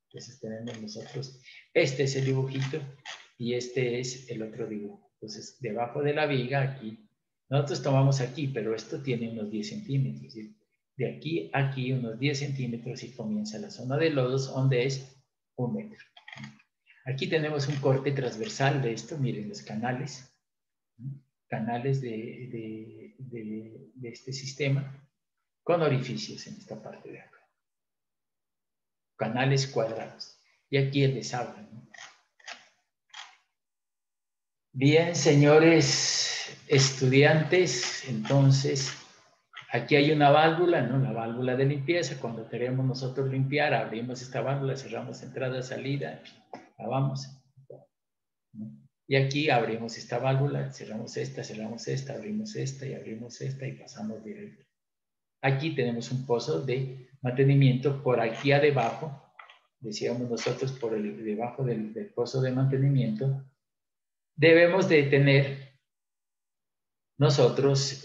Entonces tenemos nosotros, este es el dibujito y este es el otro dibujo. Entonces, debajo de la viga, aquí, nosotros tomamos aquí, pero esto tiene unos 10 centímetros. Es decir, de aquí a aquí, unos 10 centímetros y comienza la zona de lodos, donde es 1 metro. Aquí tenemos un corte transversal de esto, miren los canales, ¿no? Canales de este sistema, con orificios en esta parte de acá. Canales cuadrados. Y aquí el desagüe, ¿no? Bien, señores estudiantes, entonces aquí hay una válvula, ¿no? La válvula de limpieza. Cuando queremos nosotros limpiar, abrimos esta válvula, cerramos entrada, salida, lavamos, ¿no? Y aquí abrimos esta válvula, cerramos esta, abrimos esta y pasamos directo. Aquí tenemos un pozo de mantenimiento por aquí abajo, decíamos nosotros, por debajo del pozo de mantenimiento. Debemos de tener nosotros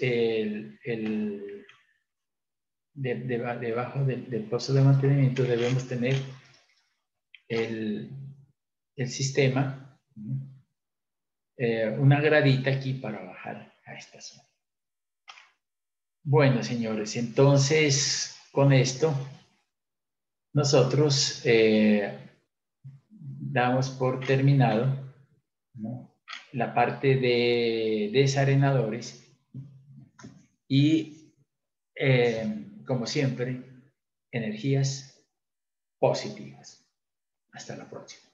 debajo del pozo de mantenimiento debemos tener el sistema, una gradita aquí para bajar a esta zona. Bueno, señores, entonces con esto nosotros damos por terminado, ¿no?, la parte de desarenadores y, como siempre, energías positivas. Hasta la próxima.